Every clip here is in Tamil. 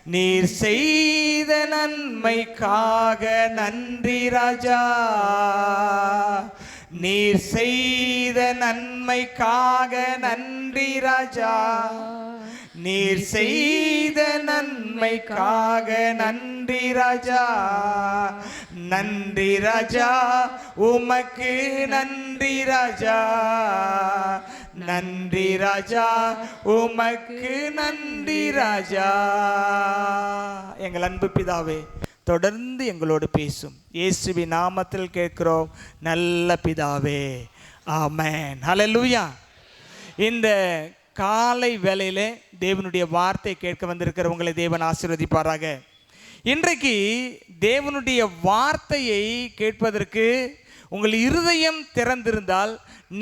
நீர் செய்த நன்மைக்காக நன்றி ராஜா, நீர் செய்த நன்மைக்காக நன்றி ராஜா, நீர் செய்த நன்மைக்காக நன்றி ராஜா, நன்றி ராஜா உமக்கு நன்றி ராஜா, நன்றி ராஜா உமக்கு நன்றி ராஜா. எங்கள் அன்பு பிதாவே, தொடர்ந்து எங்களோடு பேசும் இயேசுவின் நாமத்தில் கேட்கிறோம் நல்ல பிதாவே, ஆமென். ஹல்லேலூயா. இந்த காலை வேளையிலே தேவனுடைய வார்த்தை கேட்க வந்திருக்கிற உங்களை தேவன் ஆசீர்வதிப்பாராக. இன்றைக்கு தேவனுடைய வார்த்தையை கேட்பதற்கு உங்கள் இருதயம் திறந்திருந்தால்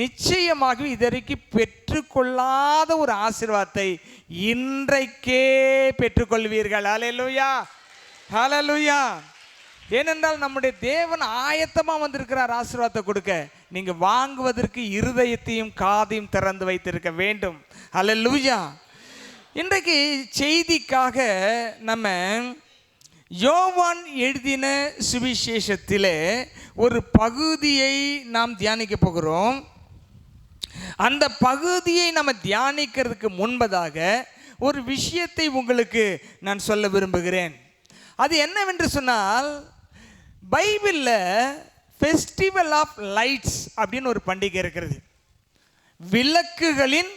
நிச்சயமாக இதற்கு பெற்றுக்கொள்ளாத ஒரு ஆசீர்வாதத்தை இன்றைக்கே பெற்றுக்கொள்வீர்கள். ஹல்லேலூயா, ஹல்லேலூயா. ஏனென்றால் நம்முடைய தேவன் ஆயத்தமாக வந்திருக்கிறார் ஆசீர்வாதத்தை கொடுக்க. நீங்கள் வாங்குவதற்கு இருதயத்தையும் காதையும் திறந்து வைத்திருக்க வேண்டும். ஹல்லேலூயா. இன்றைக்கு செய்திக்காக நம்ம யோவான் எழுதின சுவிசேஷத்திலே ஒரு பகுதியை நாம் தியானிக்க போகிறோம். அந்த பகுதியை நம்ம தியானிக்கிறதுக்கு முன்பதாக ஒரு விஷயத்தை உங்களுக்கு நான் சொல்ல விரும்புகிறேன். அது என்னவென்று சொன்னால், பைபிளில் ஃபெஸ்டிவல் ஆஃப் லைட்ஸ் அப்படின்னு ஒரு பண்டிகை இருக்கிறது. விளக்குகளின்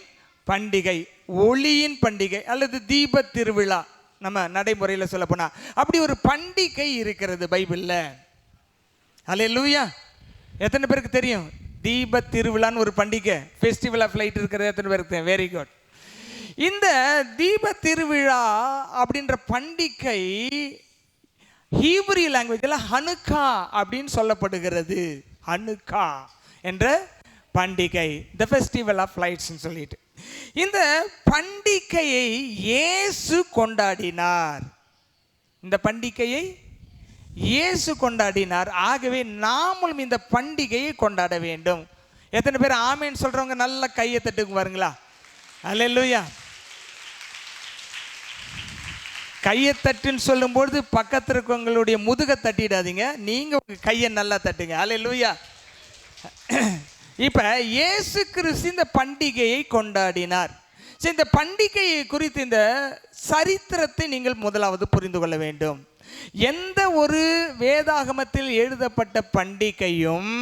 பண்டிகை, ஒளியின் பண்டிகை அல்லது தீப திருவிழா, நம்ம நடைமுறையில் சொல்ல போனால் அப்படி ஒரு பண்டிகை இருக்கிறது பைபிளில். ஹல்லேலூயா. எத்தனை பேருக்கு தெரியும் தீப திருவிழான்னு ஒரு பண்டிகை, ஃபெஸ்டிவல் ஆஃப் லைட் இருக்கிறது? எத்தனை பேருக்கு தெரியும்? Very good. இந்த தீப திருவிழா அப்படின்ற பண்டிகை ஹீப்ரு லாங்குவேஜில் ஹனுக்கா அப்படின்னு சொல்லப்படுகிறது. ஹனுக்கா என்ற பண்டிகை, த ஃபெஸ்டிவல் ஆஃப் லைட்ஸ்ன்னு சொல்லிட்டு, இந்த பண்டிகையை இயேசு கொண்டாடினார். இந்த பண்டிகையை இயேசு கொண்டாடினார். ஆகவே நாமும் இந்த பண்டிகையை கொண்டாட வேண்டும். எத்தனை பேர் ஆமேன்னு சொல்றவங்க நல்ல கையை தட்டுங்க பாருங்களா. அல்லேலூயா. கையை தட்டுன்னு சொல்லும்போது பக்கத்தில் இருக்கவங்களுடைய முதுகை தட்டிடாதீங்க, நீங்க உங்க கையை நல்லா தட்டுங்க. அல்லேலூயா. இப்ப இயேசு கிறிஸ்து இந்த பண்டிகையை கொண்டாடினார். இந்த பண்டிகையை குறித்து இந்த சரித்திரத்தை நீங்கள் முதலாவது புரிந்து கொள்ள வேண்டும். எந்த ஒரு வேதாகமத்தில் எழுதப்பட்ட பண்டிகையும்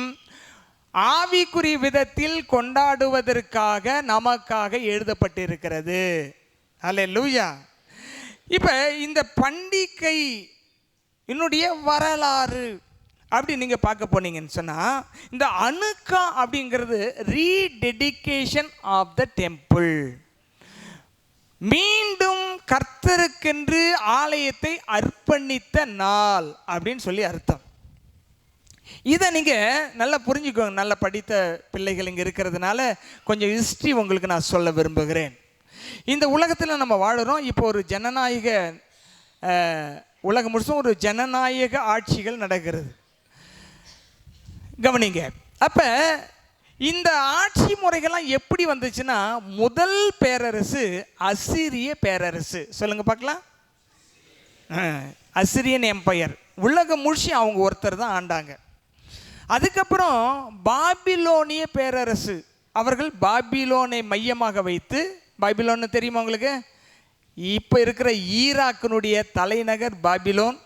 ஆவிக்குரிய விதத்தில் கொண்டாடுவதற்காக நமக்காக எழுதப்பட்டிருக்கிறது. அல்லேலூயா. இப்ப இந்த பண்டிகை என்னுடைய வரலாறு அப்படி நீங்க பார்க்க போனீங்கன்னு சொன்னா, இந்த அனுக்கா அப்படிங்கிறது ரீடெடிகேஷன் ஆஃப் த டெம்பிள், மீண்டும் கர்த்தருக்கென்று ஆலயத்தை அர்ப்பணித்த நாள் அப்படின்னு சொல்லி அர்த்தம். இதை நீங்க நல்லா புரிஞ்சுக்கோங்க. நல்லா படித்த பிள்ளைகள் இங்கே இருக்கிறதுனால கொஞ்சம் ஹிஸ்ட்ரி உங்களுக்கு நான் சொல்ல விரும்புகிறேன். இந்த உலகத்தில் நம்ம வாழுறோம். இப்போ ஒரு ஜனநாயக உலகம் முழுசும் ஒரு ஜனநாயக ஆட்சிகள் நடக்கிறது. கவனிங்க. அப்ப இந்த ஆட்சி முறைகள்லாம் எப்படி வந்துச்சுன்னா, முதல் பேரரசு அசிரிய பேரரசு. சொல்லுங்க பார்க்கலாம். Assyrian empire. உலகம் முழுசி அவங்க ஒருத்தர் தான் ஆண்டாங்க. அதுக்கப்புறம் பாபிலோனிய பேரரசு. அவர்கள் பாபிலோனை மையமாக வைத்து, பாபிலோன்னு தெரியுமா உங்களுக்கு? இப்போ இருக்கிற ஈராக்கினுடைய தலைநகர் பாபிலோன்.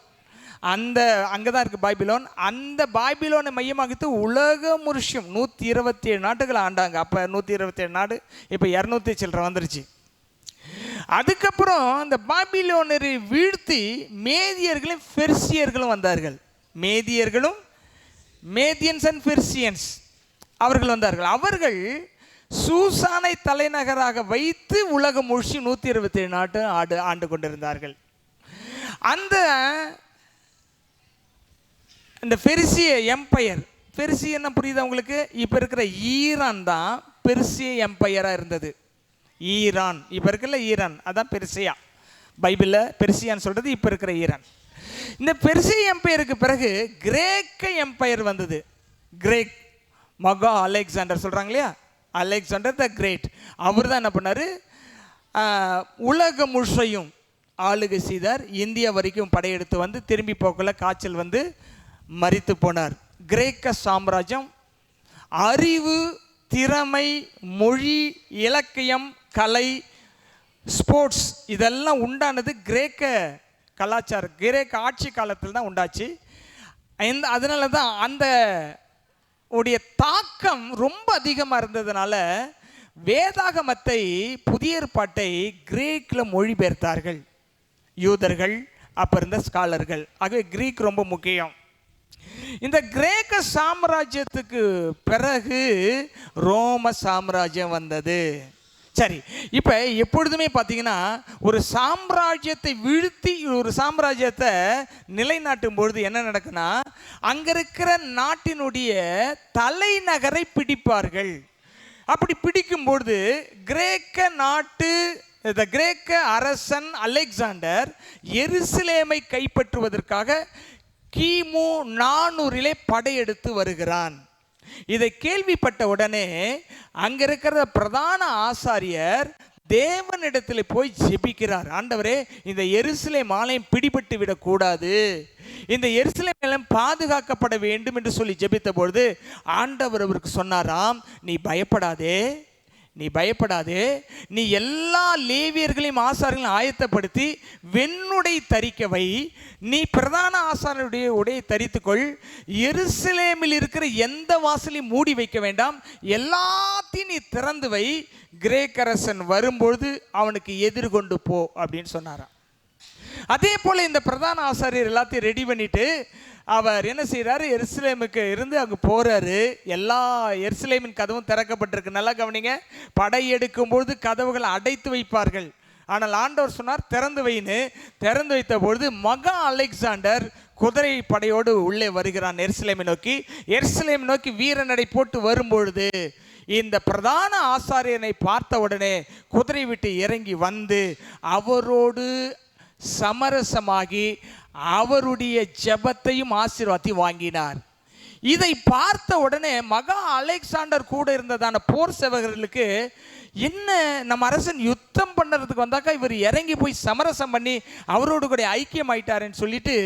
அங்கே தான் இருக்குது பாபிலோன். அந்த பாபிலோனை மையமாகிட்டு உலகம் முழுசும் 127 நாட்டுகள் ஆண்டாங்க. அப்போ 127 நாடு, இப்போ 200 சில்லரை வந்துருச்சு. அதுக்கப்புறம் இந்த பாபிலோனரை வீழ்த்தி மேதியர்களும் பெர்சியர்களும் வந்தார்கள். மேதியன்ஸ் அண்ட் பெர்சியன்ஸ் அவர்கள் வந்தார்கள். அவர்கள் சூசானை தலைநகராக வைத்து உலகம் முழுசி 127 நாட்டு ஆண்டு கொண்டிருந்தார்கள். இந்த பெர்சிய எம்பையர், பெர்சியன்னா புரியுதா உங்களுக்கு? இப்போ இருக்கிற ஈரான் தான் பெர்சிய எம்பையராக இருந்தது. ஈரான் இப்போ இருக்குல்ல, ஈரான் அதான் பெர்சியா. பைபிளில் பெர்சியான்னு சொல்கிறது இப்போ இருக்கிற ஈரான். இந்த பெர்சிய எம்பையருக்கு பிறகு கிரேக்க எம்பையர் வந்தது. கிரேக் மகா அலெக்சாண்டர் சொல்கிறாங்க இல்லையா, அலெக்சாண்டர் த கிரேட். அவர் தான் என்ன பண்ணார், உலகம் முழுசையும் ஆளுகை செய்தார். இந்தியா வரைக்கும் படையெடுத்து வந்து திரும்பி போக்கல காய்ச்சல் வந்து மரித்து போனார். கிரேக்க சாம்ராஜ்யம் அறிவு, திறமை, மொழி, இலக்கியம், கலை, ஸ்போர்ட்ஸ் இதெல்லாம் உண்டானது கிரேக்க கலாச்சாரம், கிரேக்க ஆட்சி காலத்தில் தான் உண்டாச்சு. அதனால தான் அந்த உடைய தாக்கம் ரொம்ப அதிகமாக இருந்ததுனால வேதாகமத்தை, புதிய ஏற்பாட்டை கிரேக்கில் மொழிபெயர்த்தார்கள் யூதர்கள், அப்போ இருந்த ஸ்காலர்கள். ஆகவே கிரீக் ரொம்ப முக்கியம். இந்த கிரேக்க சாம்ராஜ்யத்துக்கு பிறகு ரோம சாம்ராஜ்யம் வந்தது. சரி, இப்போ எப்பொழுதுமே பார்த்தீங்கன்னா ஒரு சாம்ராஜ்யத்தை வீழ்த்தி ஒரு சாம்ராஜ்யத்தை நிலைநாட்டும் பொழுது என்ன நடக்குன்னா, அங்கே இருக்கிற நாட்டினுடைய தலைநகரை பிடிப்பார்கள். அப்படி பிடிக்கும்பொழுது கிரேக்க நாட்டு கிரேக்க அரசன் அலெக்சாண்டர் எருசலேமை கைப்பற்றுவதற்காக கிமு 400 படையெடுத்து வருகிறான். இதை கேள்விப்பட்ட உடனே அங்க இருக்கிற பிரதான ஆசாரியர் தேவனிடத்தில் போய் ஜெபிக்கிறார். ஆண்டவரே, இந்த எருசலேம் ஆலயம் பிடிபட்டு விடக்கூடாது, இந்த எருசலேம் ஆலயம் பாதுகாக்கப்பட வேண்டும் என்று சொல்லி ஜெபித்த பொழுது ஆண்டவர் அவருக்கு சொன்னாராம், நீ பயப்படாதே, நீ பயப்படாதே, நீ எல்லா லேவியர்களையும் ஆசாரியர்களையும் ஆயத்தப்படுத்தி வெண்ணுடை தரிக்கவை, நீ பிரதான ஆசாரியருடைய உடையை தரித்துக்கொள், எருசலேமில் இருக்கிற எந்த வாசலையும் மூடி வைக்க வேண்டாம், எல்லாத்தையும் நீ திறந்து வை, கிரேக்கரசன் வரும்பொழுது அவனுக்கு எதிர்கொண்டு போ அப்படின்னு சொன்னாராம். அதே போல இந்த பிரதான ஆசாரியர் எல்லாத்தையும் ரெடி பண்ணிட்டு அவர் என்ன செய்கிறாரு, எருசலேமுக்கு இருந்து அங்கே போகிறாரு. எல்லா எருசலேமின் கதவும் திறக்கப்பட்டிருக்கு. நல்லா கவனிங்க, படையெடுக்கும் பொழுது கதவுகளை அடைத்து வைப்பார்கள். ஆனால் ஆண்டவர் சொன்னார் திறந்து வைன்னு. திறந்து வைத்த பொழுது மகா அலெக்சாண்டர் குதிரை படையோடு உள்ளே வருகிறான் எருசலேமை நோக்கி. எருசலேமை நோக்கி வீரநடை போட்டு வரும்பொழுது இந்த பிரதான ஆசாரியனை பார்த்த உடனே குதிரை விட்டு இறங்கி வந்து அவரோடு சமரசமாகி அவருடைய ஜெபத்தையும் ஆசீர்வாதத்தையும் வாங்கினார். இதை பார்த்த உடனே மகா அலெக்சாண்டர் கூட இருந்ததான போர் சேவகர்களுக்கு, என்ன நம்ம அரசன் யுத்தம் பண்ணுறதுக்கு வந்தாக்கா இவர் இறங்கி போய் சமரசம் பண்ணி அவரோடு கூட ஐக்கியம் ஆயிட்டாருன்னு சொல்லிட்டு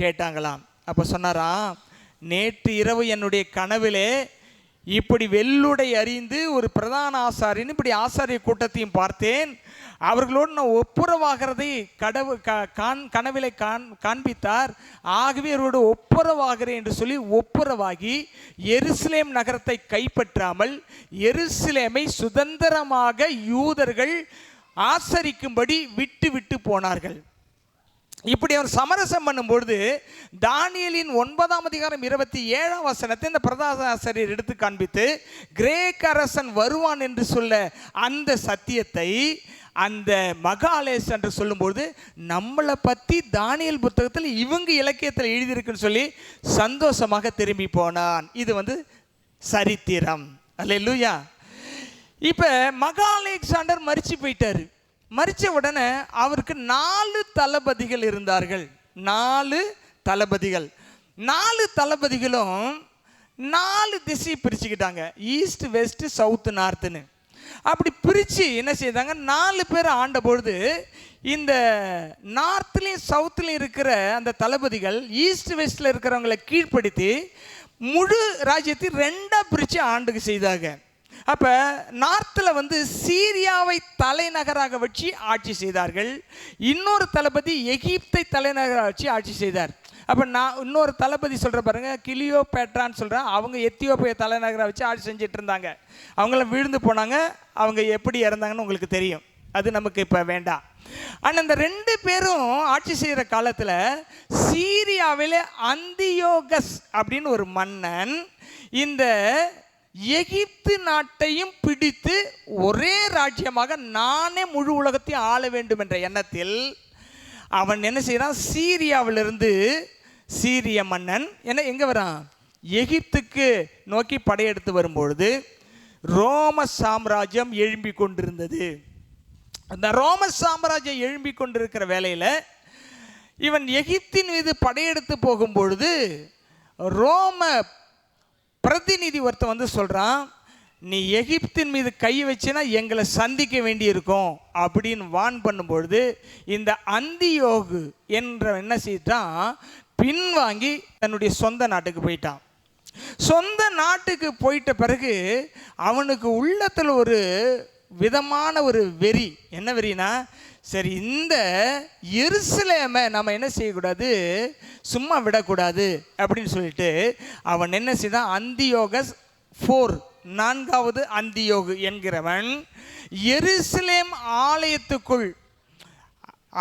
கேட்டாங்களாம். அப்போ சொன்னாராம், நேற்று இரவு என்னுடைய கனவிலே இப்படி வெள்ளுடை அறிந்து ஒரு பிரதான ஆசாரியன் இப்படி ஆசாரிய கூட்டத்தையும் பார்த்தேன், அவர்களோடு நான் ஒப்புரவாகிறதை கனவிலை காண்பித்தார், ஆகவே அவரோடு ஒப்புரவாகிறேன் என்று சொல்லி ஒப்புரவாகி எருசலேம் நகரத்தை கைப்பற்றாமல் எருசலேமை சுதந்திரமாக யூதர்கள் ஆசரிக்கும்படி விட்டு விட்டு போனார்கள். இப்படி அவர் சமரசம் பண்ணும்பொழுது தானியேலின் 9ஆம் அதிகாரம் 27ஆம் வசனத்தை இந்த பிரதான ஆசிரியர் எடுத்து காண்பித்து கிரேக்க அரசன் வருவான் என்று சொல்ல அந்த சத்தியத்தை அந்த மகா அலெக்சாண்டர் சொல்லும்போது நம்மளை பற்றி தானியேல் புத்தகத்தில் இவங்க இலக்கியத்தில் எழுதியிருக்குன்னு சொல்லி சந்தோஷமாக திரும்பி போனான். இது சரித்திரம். அல்லேலூயா. இப்போ மகா அலெக்சாண்டர் மரிச்சு போயிட்டாரு. மரிச்ச உடனே அவருக்கு 4 தளபதிகள் இருந்தார்கள். 4 தளபதிகள். 4 தளபதிகளும் 4 திசை பிரிச்சுக்கிட்டாங்க, ஈஸ்ட், வெஸ்ட், சவுத்து, நார்த்துன்னு. அப்படி பிரித்து என்ன செய்தாங்க, 4 பேர் ஆண்ட பொழுது இந்த நார்த்லேயும் சவுத்துலேயும் இருக்கிற அந்த தளபதிகள் ஈஸ்ட் வெஸ்ட்டில் இருக்கிறவங்களை கீழ்ப்படுத்தி முழு ராஜ்யத்தையும் 2ஆக பிரித்து ஆண்டுக்கு செய்தாங்க. அப்போ நார்த்தில் சீரியாவை தலைநகராக வச்சு ஆட்சி செய்தார்கள். இன்னொரு தளபதி எகிப்தை தலைநகராக வச்சு ஆட்சி செய்தார். அப்போ இன்னொரு தளபதி சொல்கிற பாருங்க, கிளியோபேட்ரான்னு சொல்கிறேன், அவங்க எத்தியோப்பியா தலைநகராக வச்சு ஆட்சி செஞ்சிட்டு இருந்தாங்க. அவங்களாம் விழுந்து போனாங்க. அவங்க எப்படி இறந்தாங்கன்னு உங்களுக்கு தெரியும், அது நமக்கு இப்போ வேண்டாம். ஆனால் இந்த 2 பேரும் ஆட்சி செய்கிற காலத்தில் சீரியாவில் அந்தியோகஸ் அப்படின்னு ஒரு மன்னன் இந்த எகிப்து நாட்டையும் பிடித்து ஒரே ராஜ்யமாக நானே முழு உலகத்தையும் ஆள வேண்டும் என்ற எண்ணத்தில் அவன் என்ன செய்கிறான், சீரியாவிலிருந்து சீரிய மன்னன் என்ன எங்கே வரான், எகிப்துக்கு நோக்கி படையெடுத்து வரும்பொழுது ரோம சாம்ராஜ்யம் எழும்பி கொண்டிருந்தது. அந்த ரோம சாம்ராஜ்யம் எழும்பி கொண்டிருக்கிற வேளையில் இவன் எகிப்தின் மீது படையெடுத்து போகும்பொழுது ரோம பிரதிநிதி ஒருத்தன் சொல்கிறான், நீ எகிப்தின் மீது கை வச்சினா எங்களை சந்திக்க வேண்டியிருக்கும் அப்படின்னு வான் பண்ணும்பொழுது இந்த அந்தியோகு என்ற என்ன செய்தான், பின்வாங்கி தன்னுடைய சொந்த நாட்டுக்கு போயிட்டான். சொந்த நாட்டுக்கு போயிட்ட பிறகு அவனுக்கு உள்ளத்தில் ஒரு விதமான ஒரு வெறி. என்ன வெறினா, சரி இந்த எருசலேமை நம்ம என்ன செய்யக்கூடாது, சும்மா விடக்கூடாது அப்படின்னு சொல்லிட்டு அவன் என்ன செய்தான், அந்தியோகஸ் 4 4வது அந்தியோகு என்கிறவன் எருசலேம் ஆலயத்துக்குள்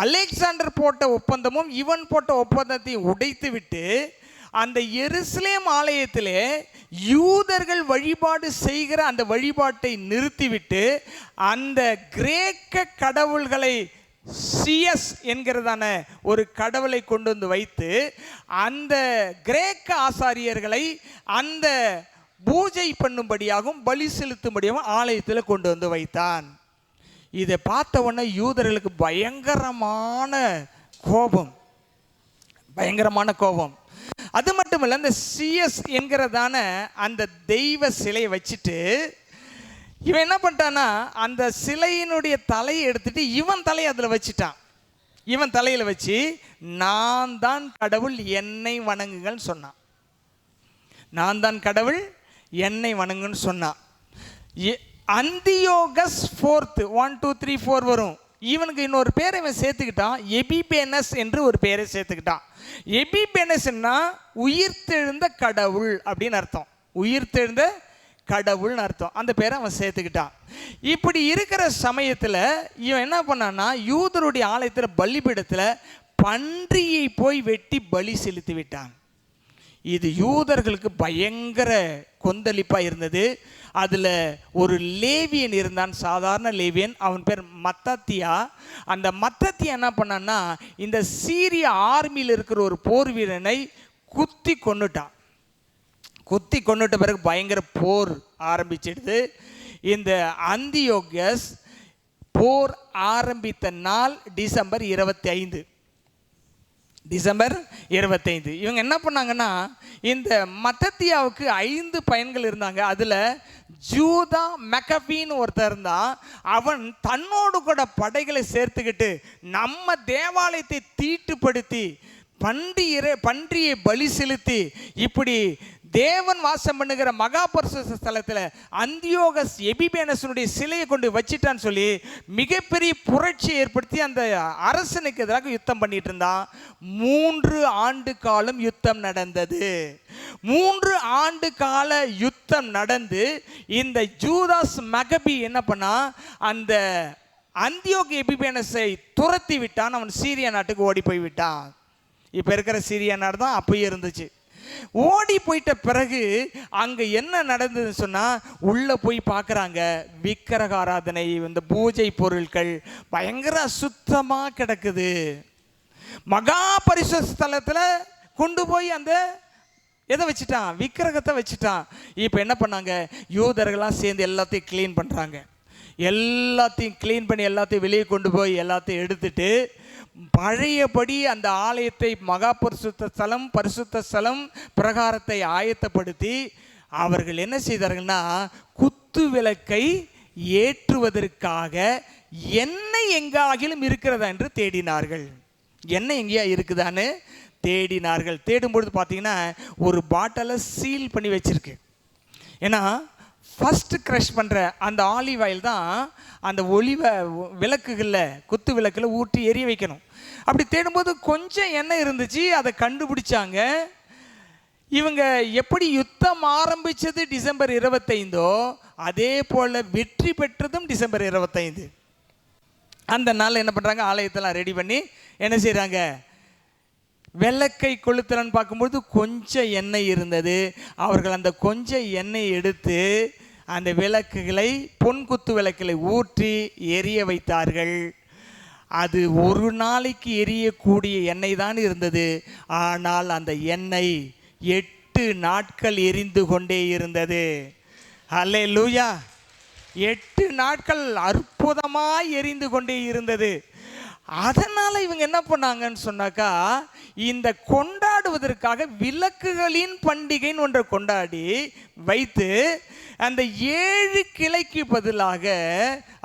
அலெக்சாண்டர் போட்ட ஒப்பந்தமும் இவன் போட்ட ஒப்பந்தத்தையும் உடைத்து விட்டு அந்த எருசலேம் ஆலயத்திலே யூதர்கள் வழிபாடு செய்கிற அந்த வழிபாட்டை நிறுத்திவிட்டு அந்த கிரேக்க கடவுள்களை சியஸ் என்கிறதான ஒரு கடவுளை கொண்டு வந்து வைத்து அந்த கிரேக்க ஆசாரியர்களை அந்த பூஜை பண்ணும்படியாகவும் பலி செலுத்தும்படியாகவும் ஆலயத்தில் கொண்டு வந்து வைத்தான். இதை பார்த்த உடனே யூதர்களுக்கு பயங்கரமான கோபம். அது மட்டும் இல்லை, அந்த சிஎஸ் என்கிறதான அந்த தெய்வ சிலையை வச்சுட்டு இவன் என்ன பண்ணிட்டான்னா, அந்த சிலையினுடைய தலையை எடுத்துட்டு இவன் தலையை அதில் வச்சுட்டான். இவன் தலையில் வச்சு நான் தான் கடவுள் என்னை வணங்குங்கன்னு சொன்னான். நான் தான் கடவுள் என்னை வணங்குன்னு சொன்னான். அந்தியோகஸ் 4 1 2 3 4 வரும். இவனுக்கு இன்னொரு பேரை இவன் சேர்த்துக்கிட்டான், எபிபேனஸ் என்று ஒரு பேரை சேர்த்துக்கிட்டான். எபிபேனஸ்ன்னா உயிர்த்தெழுந்த கடவுள் அப்படின்னு அர்த்தம். உயிர்த்தெழுந்த கடவுள்னு அர்த்தம். அந்த பேரை அவன் சேர்த்துக்கிட்டான். இப்படி இருக்கிற சமயத்தில் இவன் என்ன பண்ணான்னா, யூதருடைய ஆலயத்தில் பலிபீடத்தில் பன்றியை போய் வெட்டி பலி செலுத்தி விட்டான். இது யூதர்களுக்கு பயங்கர கொந்தளிப்பாக இருந்தது. அதில் ஒரு லேவியன் இருந்தான், சாதாரண லேவியன். அவன் பேர் மத்தத்தியா. அந்த மத்தத்தியா என்ன பண்ணான்னா, இந்த சீரிய ஆர்மியில் இருக்கிற ஒரு போர் வீரனை குத்தி கொன்னுட்டான். குத்தி கொன்னுட்ட பிறகு பயங்கர போர் ஆரம்பிச்சிடுது. இந்த அந்தியோகஸ் போர் ஆரம்பித்த நாள் டிசம்பர் 25. இவங்க என்ன பண்ணாங்கன்னா, இந்த மத்தத்தியாவுக்கு 5 பையன்கள் இருந்தாங்க. அதில் ஜூதா மெக்கபீன்னு ஒருத்தர் இருந்தான். அவன் தன்னோடு கூட படைகளை சேர்த்துக்கிட்டு நம்ம தேவாலயத்தை தீட்டுப்படுத்தி பன்றியை பலி செலுத்தி இப்படி தேவன் வாசம் பண்ணுகிற மகா பரிசுத்த ஸ்தலத்தில் அந்தியோகஸ் எபிபேனஸனுடைய சிலையை கொண்டு வச்சிட்டான்னு சொல்லி மிகப்பெரிய புரட்சியை ஏற்படுத்தி அந்த அரசனுக்கு எதிராக யுத்தம் பண்ணிட்டு இருந்தான். 3 ஆண்டு காலம் யுத்தம் நடந்தது. 3 ஆண்டு கால யுத்தம் நடந்து இந்த ஜூதாஸ் மக்கபி என்ன பண்ணா, அந்த அந்தியோகு எபிபேனஸை துரத்தி விட்டான். அவன் சீரியா நாட்டுக்கு ஓடி போய் விட்டான். இப்போ இருக்கிற சீரியா நாடு தான் அப்பயே இருந்துச்சு. ஓடி போயிட்ட பிறகு அங்கே என்ன நடந்ததுன்னு சொன்னால், உள்ளே போய் பார்க்குறாங்க, விக்கிரக ஆராதனை, இந்த பூஜை பொருட்கள் பயங்கர சுத்தமாக கிடக்குது. மகா பரிசுத்த ஸ்தலத்தில் கொண்டு போய் அந்த எதை வச்சுட்டான், விக்கிரகத்தை வச்சுட்டான். இப்போ என்ன பண்ணாங்க, யூதர்களாக சேர்ந்து எல்லாத்தையும் க்ளீன் பண்ணுறாங்க. எல்லாத்தையும் க்ளீன் பண்ணி எல்லாத்தையும் வெளியே கொண்டு போய் எல்லாத்தையும் எடுத்துட்டு பழையபடி அந்த ஆலயத்தை மகா பரிசுத்த ஸ்தலம் பிரகாரத்தை ஆயத்தப்படுத்தி அவர்கள் என்ன செய்தார்கள்னா, குத்து விளக்கை ஏற்றுவதற்காக எண்ணெய் எங்காகிலும் இருக்கிறதா என்று தேடினார்கள். எண்ணெய் எங்கேயா இருக்குதான்னு தேடினார்கள். தேடும்பொழுது பார்த்தீங்கன்னா ஒரு பாட்டிலை சீல் பண்ணி வச்சிருக்கு. ஏன்னா ஃபஸ்ட்டு க்ரஷ் பண்ணுற அந்த ஆலிவ் ஆயில் தான் அந்த ஒளிவ விளக்குகளில் குத்து விளக்கில் ஊற்றி எரிய வைக்கணும். அப்படி தேடும்போது கொஞ்சம் எண்ணெய் இருந்துச்சு, அதை கண்டுபிடிச்சாங்க. இவங்க எப்படி யுத்தம் ஆரம்பித்தது டிசம்பர் 25 அதே போல் வெற்றி பெற்றதும் டிசம்பர் 25. அந்த நாள் என்ன பண்ணுறாங்க, ஆலயத்தெல்லாம் ரெடி பண்ணி என்ன செய்கிறாங்க, விளக்கை கொளுத்தலன்னு பார்க்கும்போது கொஞ்சம் எண்ணெய் இருந்தது. அவர்கள் அந்த கொஞ்சம் எண்ணெய் எடுத்து அந்த விளக்குகளை பொன்குத்து விளக்குகளை ஊற்றி எரிய வைத்தார்கள். அது ஒரு நாளைக்கு எரியக்கூடிய எண்ணெய் தான் இருந்தது. ஆனால் அந்த எண்ணெய் 8 நாட்கள் எரிந்து கொண்டே இருந்தது. அல்லேலூயா! 8 நாட்கள் அற்புதமாய் எரிந்து கொண்டே இருந்தது. அதனால இவங்க என்ன பண்ணாங்கன்னு சொன்னாக்கா, இந்த கொண்டாடுவதற்காக விளக்குகளின் பண்டிகைன்னு ஒன்றை கொண்டாடி வைத்து அந்த 7 கிளைக்கு பதிலாக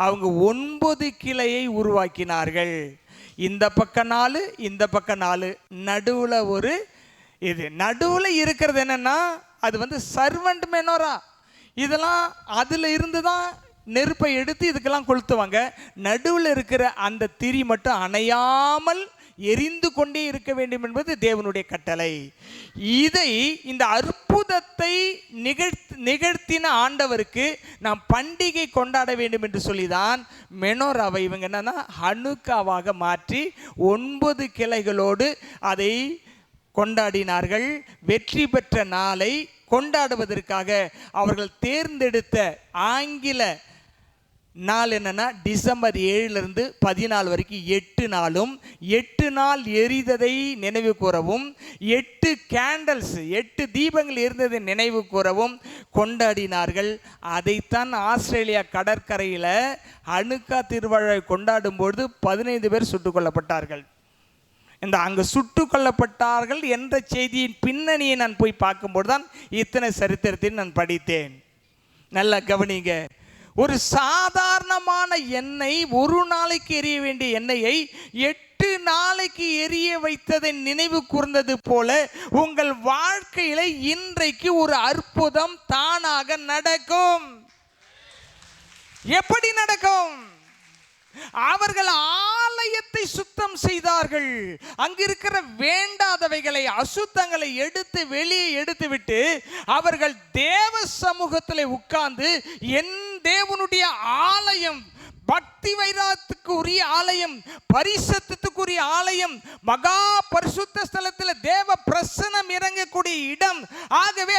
அவங்க 9 கிளையை உருவாக்கினார்கள். இந்த பக்கம் 4, இந்த பக்கம் 4, நடுவில் ஒரு இது. நடுவில் இருக்கிறது என்னன்னா, அது சர்வெண்ட் மெனோரா. இதெல்லாம் அதில் இருந்து தான் நெருப்பை எடுத்து இதுக்கெல்லாம் கொளுத்துவாங்க. நடுவில் இருக்கிற அந்த திரி மட்டும் அணையாமல் எரிந்து கொண்டே இருக்க வேண்டும் என்பது தேவனுடைய கட்டளை. இதை, இந்த அற்புதத்தை நிகழ்த்தின ஆண்டவருக்கு நாம் பண்டிகை கொண்டாட வேண்டும் என்று சொல்லிதான் மெனோராவை இவங்க என்னன்னா ஹனுக்காவாக மாற்றி 9 கிளைகளோடு அதை கொண்டாடினார்கள். வெற்றி பெற்ற நாளை கொண்டாடுவதற்காக அவர்கள் தேர்ந்தெடுத்த ஆங்கில நாள் என்னன்னா டிசம்பர் 7 14 வரைக்கும் 8 நாளும் 8 நாள் எரிததை நினைவு கூறவும் 8 கேண்டல்ஸ் 8 தீபங்கள் எரிந்ததை நினைவு கூறவும் கொண்டாடினார்கள். அதைத்தான் ஆஸ்திரேலியா கடற்கரையில் ஹனுக்கா திருவிழாவை கொண்டாடும் பொழுது 15 பேர் சுட்டுக் கொல்லப்பட்டார்கள். இந்த அங்கு சுட்டுக் கொல்லப்பட்டார்கள் என்ற செய்தியின் பின்னணியை நான் போய் பார்க்கும்போது தான் இத்தனை சரித்திரத்தை நான் படித்தேன். நல்லா கவனிங்க. ஒரு சாதாரணமான எண்ணெய், ஒரு நாளைக்கு எரிய வேண்டிய எண்ணெயை 8 நாளைக்கு எரிய வைத்ததை நினைவு கூர்ந்தது போல உங்கள் வாழ்க்கையில இன்றைக்கு ஒரு அற்புதம் தானாக நடக்கும். எப்படி நடக்கும்? அவர்கள் ஆலயத்தை சுத்தம் செய்தார்கள். அங்கிருக்கிற வேண்டாதவைகளை, அசுத்தங்களை எடுத்து வெளியே எடுத்து விட்டு அவர்கள் தேவ சமூகத்தில் உட்கார்ந்து, என் தேவனுடைய ஆலயம், பக்தி வைராத்துக்கு உரிய ஆலயம், பரிசுத்தத்துக்குரிய ஆலயம், மகா பரிசுத்த ஸ்தலத்தில் தேவ பிரசன்னம் இறங்கக்கூடிய இடம். ஆகவே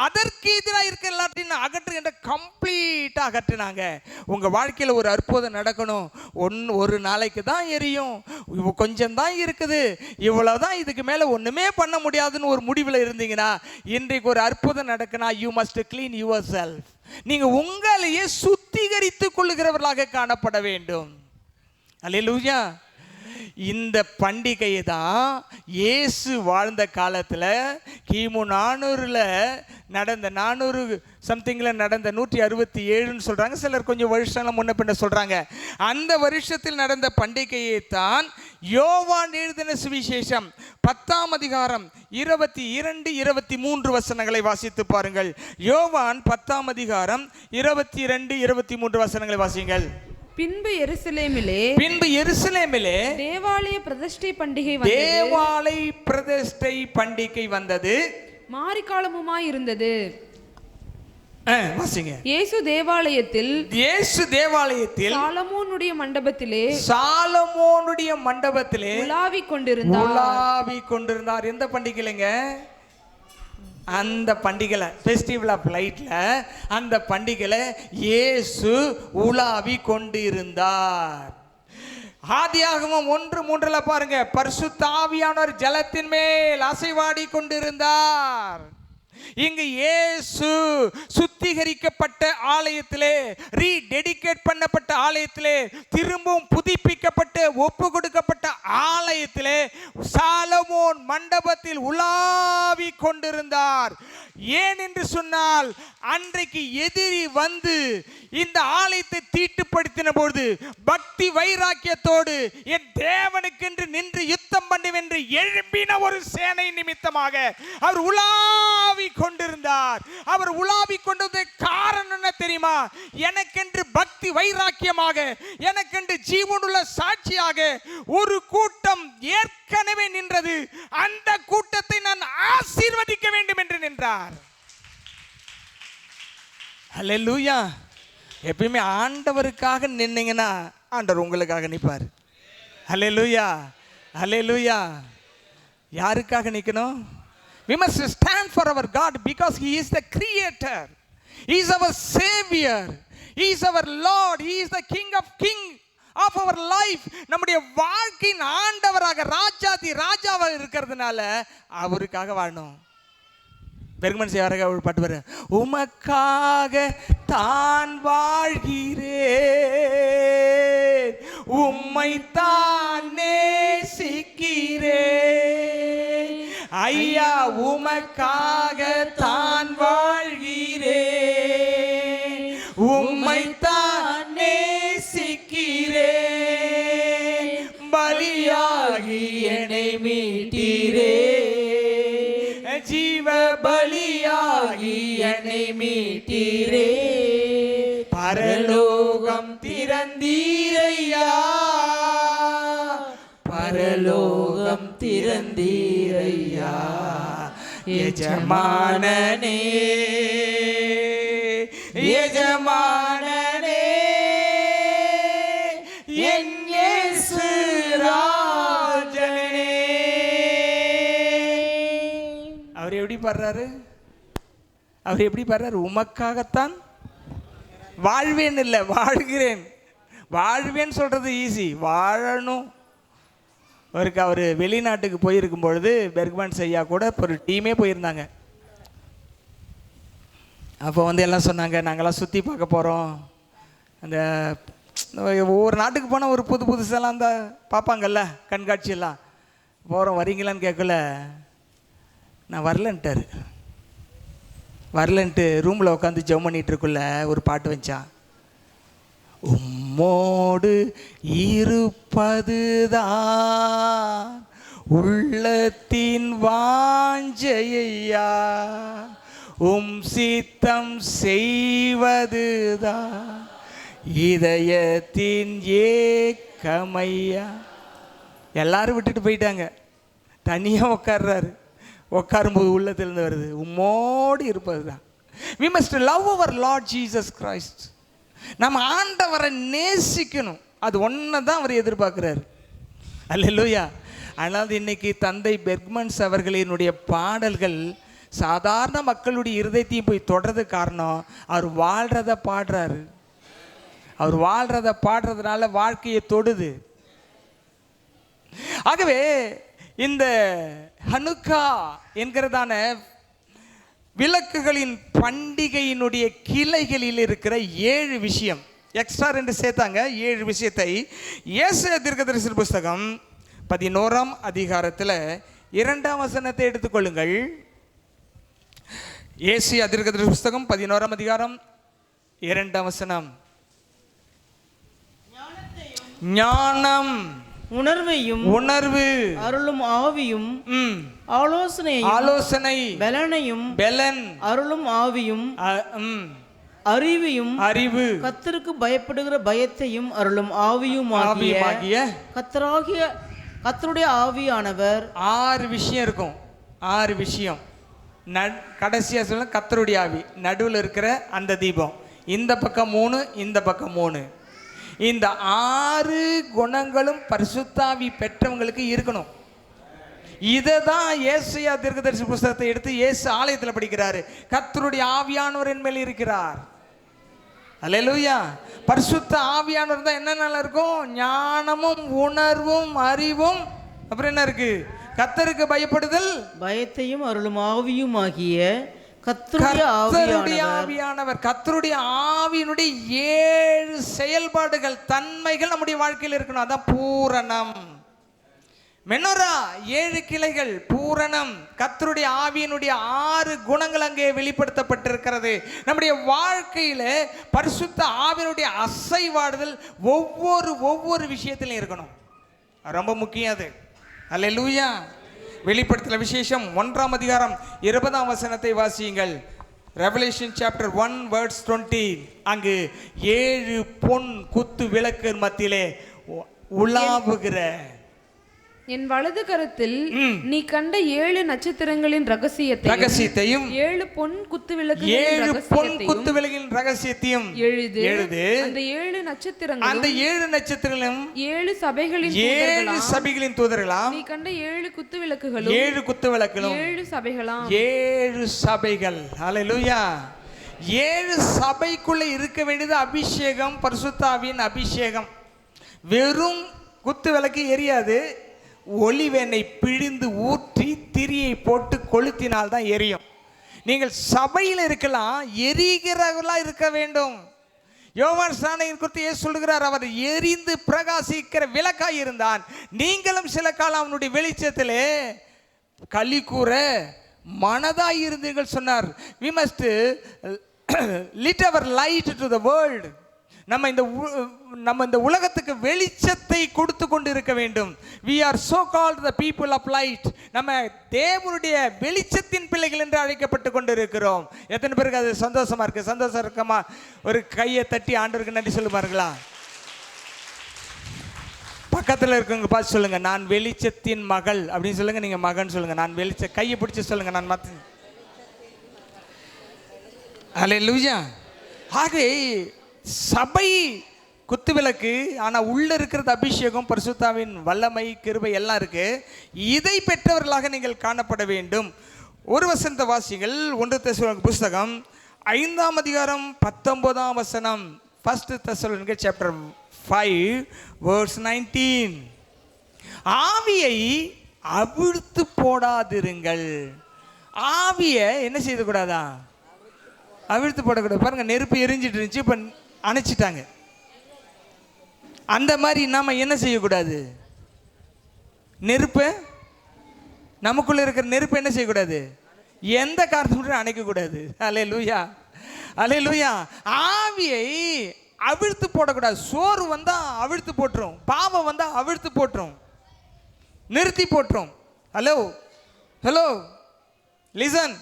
அதற்கு எதிராக இருக்க எல்லாத்தையும் அகற்றுகின்ற கம்ப்ளீட்டாக அகற்றினாங்க. உங்கள் வாழ்க்கையில் ஒரு அற்புதம் நடக்கணும். ஒரு நாளைக்கு தான் எரியும், கொஞ்சம் தான் இருக்குது, இவ்வளோதான், இதுக்கு மேலே ஒன்றுமே பண்ண முடியாதுன்னு ஒரு முடிவில் இருந்தீங்கன்னா, இன்றைக்கு ஒரு அற்புதம் நடக்குனா you must clean yourself. நீங்கள் உங்களையே சுத்திகரித்து கொள்ளுகிறவர்களாக காணப்பட வேண்டும். அல்லேலூயா. இந்த பண்டிகையை தான் இயேசு வாழ்ந்த காலத்தில் கிமு 400 நடந்த 400 சம்திங்கில் நடந்த 167ன்னு சொல்கிறாங்க. சிலர் கொஞ்சம் வருஷம் முன்ன பின்ன சொல்கிறாங்க. அந்த வருஷத்தில் நடந்த பண்டிகையை தான் யோவான் எழுதின சுவிசேஷம் 10ஆம் அதிகாரம் 22, 23 வசனங்களை வாசித்து பாருங்கள். யோவான் 10ஆம் அதிகாரம் 22, 23 வசனங்களை வாசியுங்கள். பின்பு எருசலேமிலே தேவாலய பிரதிஷ்டை பண்டிகை வந்தது. மாரிகாலமுமாய் இருந்தது. வாசிங்க. இயேசு தேவாலயத்தில் சாலமோனுடைய மண்டபத்திலே உலாவிக் கொண்டிருந்தார். எந்த பண்டிகைங்க? அந்த பண்டிகையில், ஃபெஸ்டிவல் ஆஃப் லைட்ல, அந்த பண்டிகையில் இயேசு உலாவி கொண்டிருந்தார். ஆதியாகமம் 1:3 பாருங்க, பரிசுத்த ஆவியானவர் ஜலத்தின் மேல் அசைவாடி கொண்டிருந்தார். இங்கு இயேசு சுத்திகரிக்கப்பட்ட ஆலயத்திலே, ரீடெடிகேட் பண்ணப்பட்ட ஆலயத்திலே, திரும்பவும் புதுப்பிக்கப்பட்ட ஒப்பு கொடுக்கப்பட்ட ஆலயத்திலே சாலமோன் மண்டபத்தில் உலாவி கொண்டிருந்தார். ஏன் என்று சொன்னால், அன்றைக்கு எதிரி வந்து இந்த ஆலயத்தை தீட்டுப்படுத்தின பொழுது பக்தி வைராக்கியத்தோடு என் தேவனுக்கென்று நின்று யுத்தம் பண்ணுவென்று எழும்பின ஒரு சேனை நிமித்தமாக அவர் உலாவி கொண்டிருந்தார். அவர் உலாவி கொண்டது காரணம் என்ன தெரியுமா? எனக்கென்று பக்தி வைராக்கியமாக, எனக்கென்று ஜீவனுள்ள சாட்சியாக ஒரு கூட்டம் ஏற்கனவே நின்றது. அந்த கூட்டத்தை நான் ஆசீர்வதிக்க வேண்டும் என்று நின்றார். அல்லேலூயா. எப்பயுமே ஆண்டவருக்காக நின்னீங்கன்னா ஆண்டவர் உங்களுக்காக நிற்பார். அல்லேலூயா, அல்லேலூயா. யாருக்காக நிற்கணும்? We must stand for our God because He is the Creator. He is our Savior. He is our Lord. He is the King of Kings of our life. நம்முடைய வாழ்க்கையின் ஆண்டவராக, ராஜாதி ராஜாவாக இருக்கிறதுனால அவருக்காக வாழணும். பெர்க்மன்ஸ் யாராக ஒரு பாட்டு வர, உமக்காக தான் வாழ்கிறேன், உம்மை தான் நேசிக்கிறேன், ஐயா உமக்காக தான் வாழ்கிறேன், உம்மை தான் நேசிக்கிறேன், பலியாகி என்னை மீட்டீரே, ஜீவ பலியாகி என்னை மீட்டீரே, பரலோகம் திறந்தீரையா, பரலோகம் திறந்தீரையா, எஜமானனே எஜமானனே என் இயேசு ராஜனே. அவர் எப்படி பாடுறாரு? அவர் எப்படி பாடுறாரு? உமக்காகத்தான் வாழ்வேன் இல்லை, வாழ்கிறேன். வாழ்வேன்னு சொல்றது ஈஸி, வாழணும். அவருக்கு அவர் வெளிநாட்டுக்கு போயிருக்கும் பொழுது பெர்க்மன்ஸ் ஐயா கூட ஒரு டீமே போயிருந்தாங்க. அப்போ வந்து எல்லாம் சொன்னாங்க, நாங்கள்லாம் சுற்றி பார்க்க போகிறோம். அந்த ஒவ்வொரு நாட்டுக்கு போனால் ஒரு புதுசெல்லாம் அந்த பார்ப்பாங்கல்ல, கண்காட்சியெல்லாம். போகிறோம், வரீங்களான்னு கேட்கல. நான் வரலன்ட்டார். வரலன்ட்டு ரூமில் உட்காந்து ஜெபம் பண்ணிகிட்ருக்குள்ள ஒரு பாட்டு வச்சான், உம்மோடு இருப்பதுதான் உள்ளத்தின் வாஞ்சையா, உம் சித்தம் செய்வதுதான் இதயத்தின் ஏக்கமையா. எல்லாரும் விட்டுட்டு போயிட்டாங்க, தனியாக உட்கார்றாரு. உட்காரும்போது உள்ளத்திலிருந்து வருது, உம்மோடு இருப்பது தான். We must love our Lord Jesus Christ. நம்ம ஆண்டவரை நேசிக்கணும், அது ஒன்று தான் அவர் எதிர்பார்க்குறாரு. அல்லேலூயா. அதனால் இன்னைக்கு தந்தை பெர்க்மன்ஸ் அவர்களினுடைய பாடல்கள் சாதாரண மக்களுடைய இருதயத்தையும் போய் தொடர்றது காரணம், அவர் வாழ்கிறத பாடுறாரு. அவர் வாழ்கிறத பாடுறதுனால வாழ்க்கையை தொடுது. ஆகவே இந்த ஹனுக்கா என்கிறதான விளக்குகளின் பண்டிகையினுடைய கிளைகளில் இருக்கிற 7 விஷயம் எக்ஸ்ட்ரா 2 சேர்த்தாங்க. 7 விஷயத்தை ஏசாயா தீர்க்கதரிசி புஸ்தகம் 11ஆம் அதிகாரத்தில் 2ஆம் வசனத்தை எடுத்துக்கொள்ளுங்கள். ஏசாயா தீர்க்கதரிசி புஸ்தகம் 11ஆம் அதிகாரம் 2ஆம் வசனம். ஞானம், உணர்வு, அருளும் ஆவியும், ஆலோசனை, பலன், அருளும் ஆவியும், அறிவு, கர்த்தருக்கு பயப்படுகிற பயத்தையும் அருளும் ஆவியுமாகிய கர்த்தருடைய ஆவியானவர். 6 விஷயம் இருக்கும். 6 விஷயம். கடைசியா சொல்ல கர்த்தருடைய ஆவி, நடுவில் இருக்கிற அந்த தீபம், இந்த பக்கம் 3, இந்த பக்கம் 3. இந்த 6 குணங்களும் பரிசுத்தாவி பெற்றவங்களுக்கு இருக்கணும். இதை தான் ஏசாயா தீர்க்கதரிசி புஸ்தகத்தை எடுத்து இயேசு ஆலயத்தில் படிக்கிறாரு. கர்த்தருடைய ஆவியானவர் என் மேல் இருக்கிறார். அல்லேலூயா. பரிசுத்த ஆவியானவர் தான் என்னென்ன இருக்கும்? ஞானமும், உணர்வும், அறிவும், அப்புறம் என்ன இருக்கு? கர்த்தருக்கு பயப்படுதல், பயத்தையும் அருளும் ஆவியுமாகிய கர்த்தருடைய ஆவியானவர். கர்த்தருடைய ஆவியினுடைய 7 செயல்பாடுகள், தன்மைகள் நம்முடைய வாழ்க்கையில் இருக்கணும். அதான் பூரணம். மெனோரா 7 கிளைகள், பூரணம். கர்த்தருடைய ஆவியினுடைய 6 குணங்கள் அங்கே வெளிப்படுத்தப்பட்டிருக்கிறது. நம்முடைய வாழ்க்கையில பரிசுத்த ஆவியினுடைய அசைவாடுதல் ஒவ்வொரு விஷயத்திலும் இருக்கணும். ரொம்ப முக்கியம் அது. அல்லேலூயா. வெளிப்படுத்தல விசேஷம் 1ஆம் அதிகாரம் 20ஆம் வசனத்தை வாசியுங்கள். Revelation chapter 1 verse 20. அங்கு 7 பொன் குத்து விளக்கு மத்தியிலே உலாவுகிற என் வலது கரத்தில் நீ கண்ட 7 நட்சத்திரங்களின் ரகசியத்தையும் 7 பொன் குத்து விளக்கின் ரகசியத்தையும் எழுது. அந்த 7 நட்சத்திரங்களும் 7 சபைகளின் தூதர்களாம். நீ கண்ட 7 குத்து விளக்குகளும் 7 சபைகளாம். 7 சபைகள். ஹல்லேலூயா. 7 சபைக்குள்ள இருக்க வேண்டியது அபிஷேகம், பரிசுத்த ஆவியின் அபிஷேகம். வெறும் குத்து விளக்கு எரியாது. ஒளிவெண்ணெய் பிழிந்து ஊற்றி திரியை போட்டு கொளுத்தினால்தான் எரியும். நீங்கள் சபையில் இருக்கலாம், எரிகிறவர்களா இருக்க வேண்டும். யோவான் ஸ்நானகன் குறித்து இயேசு சொல்கிறார், அவர் எரிந்து பிரகாசிக்கிற விளக்காய் இருந்தான். நீங்களும் சில காலம் அவனுடைய வெளிச்சத்திலே களி கூற மனதாய் இருந்தீர்கள் சொன்னார். we must lit our light to the world. நம்ம இந்த உலகத்துக்கு வெளிச்சத்தை கொடுத்து கொண்டு இருக்க வேண்டும். we are so called the people of light. நம்ம தேவனுடைய வெளிச்சத்தின் பிள்ளைகள் என்று அழைக்கப்பட்டு கொண்டு இருக்கிறோம். எத்தனை பேருக்கு அது சந்தோஷமா இருக்கு? சந்தோஷம் இருக்கமா? ஒரு கையை தட்டி ஆண்டவருக்கு நன்றி சொல்லுவார்களா? பக்கத்தில் இருக்கவங்க பார்த்து சொல்லுங்க, நான் வெளிச்சத்தின் மகள் அப்படின்னு சொல்லுங்க. நீங்க மகன் சொல்லுங்க. நான் வெளிச்ச கையை பிடிச்சி சொல்லுங்க, நான் மத்த. அல்லேலூயா. ஆகவே சபை குத்துவிளக்கு, ஆனால் உள்ள இருக்கிறது அபிஷேகம், பரிசுத்தாவின் வல்லமை, கிருபை எல்லாம் இருக்கு. இதை பெற்றவர்களாக நீங்கள் காணப்பட வேண்டும். ஒரு வசனத்தை வாசிங்கள். 1 தெசலோனிக்கேயர் புஸ்தகம் 5ஆம் அதிகாரம் 19ஆம் வசனம். 1 தெசலோனிக்கேயர் சாப்டர் 5 verse 19. ஆவியை அவிழ்த்து போடாதிருங்கள். ஆவியை என்ன செய்யக்கூடாதா? அவிழ்த்து போடக்கூடாது. பாருங்க, நெருப்பு எரிஞ்சிட்டு இருந்துச்சு, இப்போ அணைச்சிட்டாங்க. அந்த மாதிரி நாம என்ன செய்யக்கூடாது? நெருப்பு, நமக்குள்ள இருக்கிற நெருப்பு என்ன செய்யக்கூடாது? எந்த காரணத்துக்கும் அணைக்கக்கூடாது. அல்லேலூயா, அல்லேலூயா. ஆவியை அவிழ்த்து போடக்கூடாது. சோறு வந்தா அவிழ்த்து போட்டுரும், பாவம் வந்தா அவிழ்த்து போட்டுரும், நிறுத்தி போட்டுரும். Hello hello listen.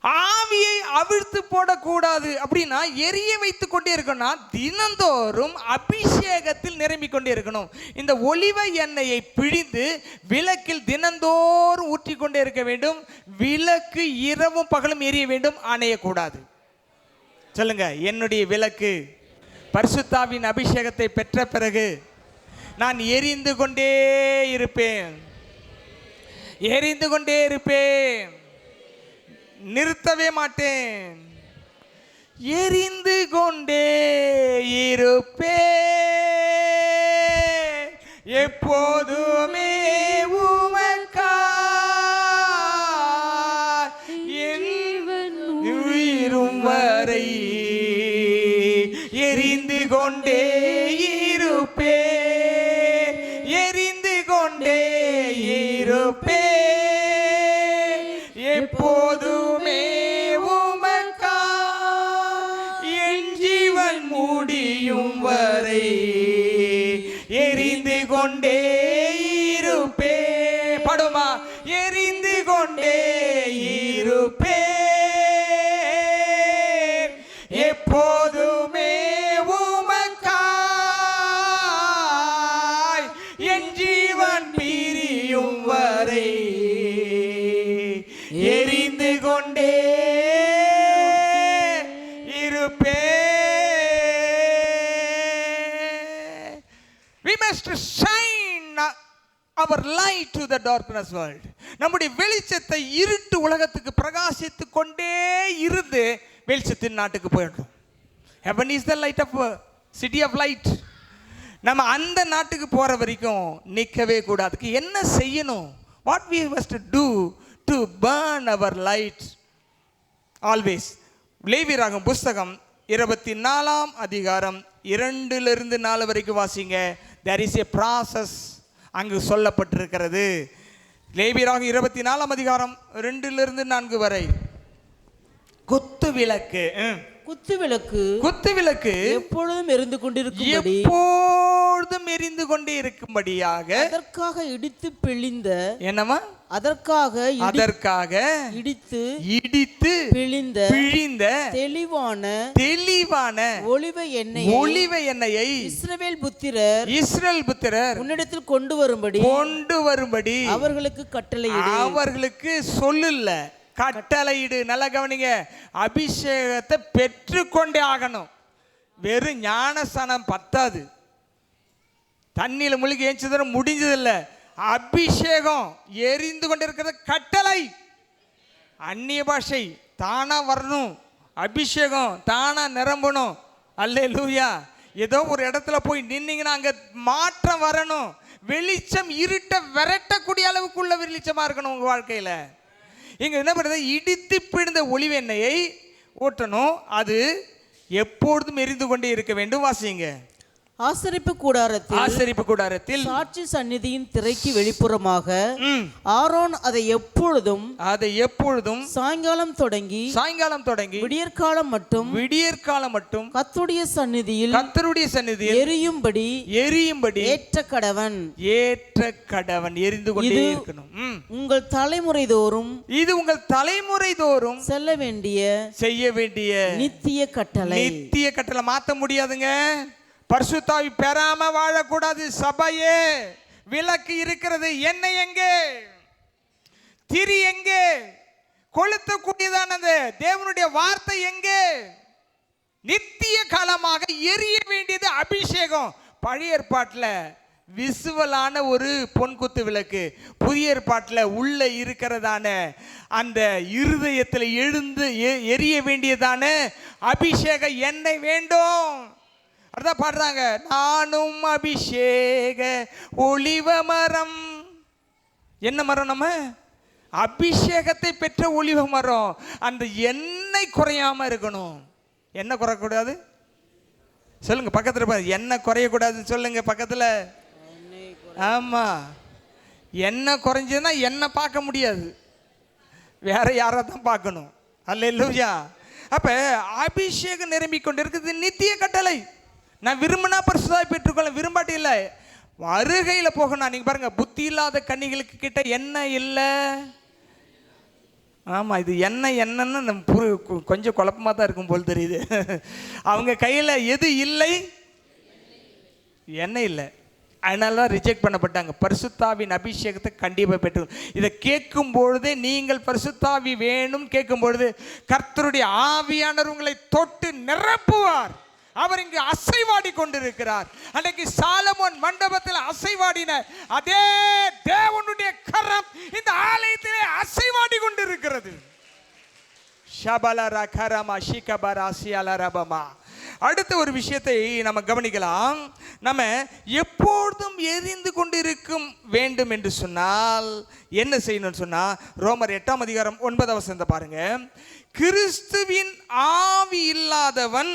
ஆவியை அவிழ்த்து போடக்கூடாது. அப்படின்னா எரிய வைத்து கொண்டே இருக்கணும். தினந்தோறும் அபிஷேகத்தில் நிரம்பிக் கொண்டே இருக்கணும். இந்த ஒலிவ எண்ணெயை பிழிந்து விளக்கில் தினந்தோறும் ஊற்றி கொண்டே இருக்க வேண்டும். விளக்கு இரவும் பகலும் எரிய வேண்டும், அணையக்கூடாது. சொல்லுங்க, என்னுடைய விளக்கு பரிசுத்தாவின் அபிஷேகத்தை பெற்ற பிறகு நான் எரிந்து கொண்டே இருப்பேன், எரிந்து கொண்டே இருப்பேன், நிறுத்தவே மாட்டேன், எரிந்து கொண்டே இருப்பேன், எப்போதுமே உமக்காய் என் உயிரும் வரை எரிந்து கொண்டே இருப்பேன், எரிந்து கொண்டே இருப்பேன், எப்போதுமே உமக்காய் என் ஜீவன் முடியும் வரை எரிந்து கொண்டே இருப்பேன். படுமா? எரிந்து கொண்டே இருப்பேன், எப்போதுமே உமக்காய் என் ஜீவன் பிரியும் வரை எரிந்து கொண்டே இருப்பேன். We must shine our light to the darkness world. நம்முடைய வெளிச்சத்தை இருட்டு உலகத்துக்கு பிரகாசித்து கொண்டே இருந்து வெளிச்சத்தின் நாட்டுக்கு போயிடும். Heaven is the light of city of light. நம்ம அந்த நாட்டுக்கு போற வரைக்கும் நிற்கவே கூடாது. என்ன செய்யணும்? What we must do to burn our light always. லேவியராகமம் புஸ்தகம் 24ஆம் அதிகாரம் 2 to 4 வரைக்கும் வாசிங்க. There is a process அங்கு சொல்லப்பட்டிருக்கிறது. லேவியராகமம் 24ஆம் அதிகாரம் 2 to 4 வரை. குத்து விளக்கு, குத்து விளக்கு, குத்து விளக்கு எப்பொழுதும் எரிந்து கொண்டிருக்கும்படி, எப்பொழுதும் எரிந்து கொண்டே இருக்கும்படியாக அதற்காக இடித்து பிழிந்த, என்னமா? அதற்காக இடித்து பிழிந்த தெளிவான ஒலிவ எண்ணெயை இஸ்ரவேல் புத்திரர் உன்னிடத்தில் கொண்டு வரும்படி அவர்களுக்கு கட்டளையிடு. அவர்களுக்கு சொல்லல, கட்டளையிடு. நல்ல கவனிங்க. அபிஷேகத்தை பெற்றுக்கொண்டே ஆகணும். வெறும் ஞானஸ்தானம் பத்தாது. தண்ணியில முழுகி ஏஞ்சது முடிஞ்சதில்லை. அபிஷேகம் எரிந்து கொண்டிருக்கிறது கட்டளை. அந்நிய பாஷை தானா வரணும், அபிஷேகம் தானா நிரம்பணும். அல்லேலூயா. ஏதோ ஒரு இடத்துல போய் நின்னீங்கன்னா அங்க மாற்றம் வரணும். வெளிச்சம் இருட்ட விரட்டக்கூடிய அளவுக்குள்ள வெளிச்சமா இருக்கணும் உங்க வாழ்க்கையில. இங்க என்ன பண்ணுறது, இடித்து பிழிந்த ஒலிவ எண்ணெயை ஊற்றணும். அது எப்பொழுதும் எரிந்து கொண்டே இருக்க வேண்டும். வாசிங்க. ஆசரிப்பு கூடாரத்தில் சாட்சி சந்நிதியின் திரைக்கு வெளிப்புறமாக ஆரோன் அதை எப்பொழுதும் சாயங்காலம் தொடங்கி விடியற்காலம் மட்டும் கர்த்தருடைய சந்நிதியில் எரியும்படி ஏற்ற கடவன் எரிந்து கொண்டே இருக்கணும். உங்கள் தலைமுறை தோறும் செய்ய வேண்டிய நித்திய கட்டளை. மாத்த முடியாதுங்க. பரிசுத்தாவி பெறாம வாழக்கூடாது. சபையே, விளக்கு இருக்கிறது, எண்ணெய் எங்கே, திரி எங்கே, கொளுத்தக்கூடியதானது தேவனுடைய வார்த்தை எங்கே? நித்திய காலமாக எரிய வேண்டியது அபிஷேகம். பழைய ஏற்பாட்டில் விசுவலான ஒரு பொன்குத்து விளக்கு, புதிய ஏற்பாட்டில் உள்ள இருக்கிறதான அந்த இருதயத்தில் எழுந்து எரிய வேண்டியதான அபிஷேக எண்ணெய் வேண்டும். அதான் பாடுறாங்க, நானும் அபிஷேக ஒலிவ மரம். என்ன மரம்? நம்ம அபிஷேகத்தை பெற்ற ஒலிவ மரம். அந்த எண்ணெய் குறையாம இருக்கணும். என்ன குறையக்கூடாது சொல்லுங்க. பக்கத்துல பாரு, எண்ணெய் குறையக்கூடாதுன்னு சொல்லுங்க பக்கத்துல. ஆமா, எண்ணெய் குறைஞ்சதுன்னா எண்ணெய் பார்க்க முடியாது, வேற யாரை தான் பார்க்கணும். அல்லேலூயா. அப்ப அபிஷேகம் நிரம்பிக் கொண்டு இருக்குது நித்திய கட்டளை. நான் விரும்பினா பரிசுத்தாய் பெற்றுக்கொள்ள, விரும்பாட்டி இல்லை, அருகையில் போகணும். நீங்கள் பாருங்க, புத்தி இல்லாத கன்னிகளுக்கு கிட்ட என்ன இல்லை. ஆமாம், இது என்னன்னு கொஞ்சம் குழப்பமாக தான் இருக்கும் போல் தெரியுது. அவங்க கையில் எது இல்லை? எண்ணெய் இல்லை. அதனால தான் ரிஜெக்ட் பண்ணப்பட்டாங்க. பரிசுத்தாவின் அபிஷேகத்தை கண்டிப்பாக பெற்று இதை கேட்கும் பொழுதே, நீங்கள் பரிசுத்தாவி வேணும் கேட்கும் பொழுது கர்த்தருடைய ஆவியானவர் உங்களை தொட்டு நிரப்புவார். அவர் இங்கு அசைவாடி கொண்டிருக்கிறார். அன்றைக்கு சாலமோன் மண்டபத்தில் அசைவாடின அதே தேவனுடைய கரம் இந்த ஆலயத்திலே அசைவாடி கொண்டிருக்கிறது. ஷபலரா கரமா ஷிகபரா சியலரபமா. அடுத்த ஒரு விஷயத்தை நம்ம கவனிக்கலாம். நம்ம எப்பொழுதும் எரிந்து கொண்டிருக்கும் வேண்டும் என்று சொன்னால் என்ன செய்யணும்னு சொன்னா, ரோமர் 8ஆம் அதிகாரம் 9ஆம் வசனத்தை பாருங்க. கிறிஸ்துவின் ஆவி இல்லாதவன்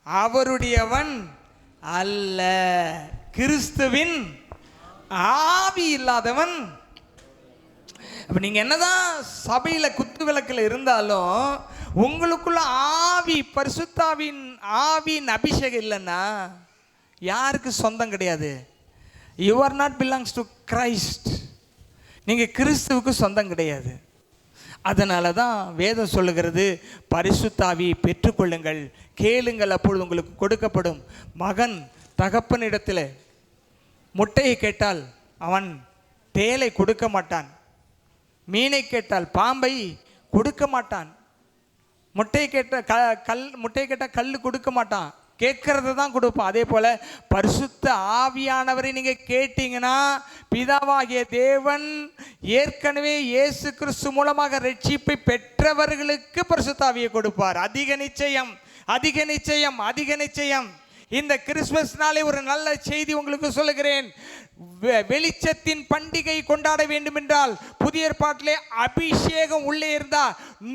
அவருடையவன் அல்ல. கிறிஸ்துவின் ஆவி இல்லாதவன். அப்ப நீங்க என்னதான் சபையில குத்து விளக்குல இருந்தாலும் உங்களுக்குள்ள ஆவி, பரிசுத்தாவின் ஆவியின் அபிஷேகம் இல்லைன்னா யாருக்கு சொந்தம் கிடையாது. You are not belongs to Christ. நீங்க கிறிஸ்துவுக்கு சொந்தம் கிடையாது. அதனால தான் வேதம் சொல்லுகிறது, பரிசுத்தாவியை பெற்றுக்கொள்ளுங்கள், கேளுங்கள், அப்பொழுது உங்களுக்கு கொடுக்கப்படும். மகன் தகப்பனிடத்தில் முட்டையை கேட்டால் அவன் தேலை கொடுக்க மாட்டான், மீனை கேட்டால் பாம்பை கொடுக்க மாட்டான், முட்டையை கேட்டால் கல் கொடுக்க மாட்டான், கேட்கறத தான் கொடுப்பான். அதே போல பரிசுத்த ஆவியானவரை நீங்க கேட்டீங்கன்னா பிதாவாகிய தேவன் ஏற்கனவே இயேசு கிறிஸ்து மூலமாக ரட்சிப்பை பெற்றவர்களுக்கு பரிசுத்த ஆவியை கொடுப்பார். அதிக நிச்சயம், அதிக நிச்சயம், அதிக நிச்சயம். இந்த கிறிஸ்துமஸ் நாளை ஒரு நல்ல செய்தி உங்களுக்கு சொல்லுகிறேன். வெளிச்சத்தின் பண்டிகை கொண்டாட வேண்டும் என்றால் புதிய ஏற்பாட்டிலே அபிஷேகம் உள்ளே இருந்தா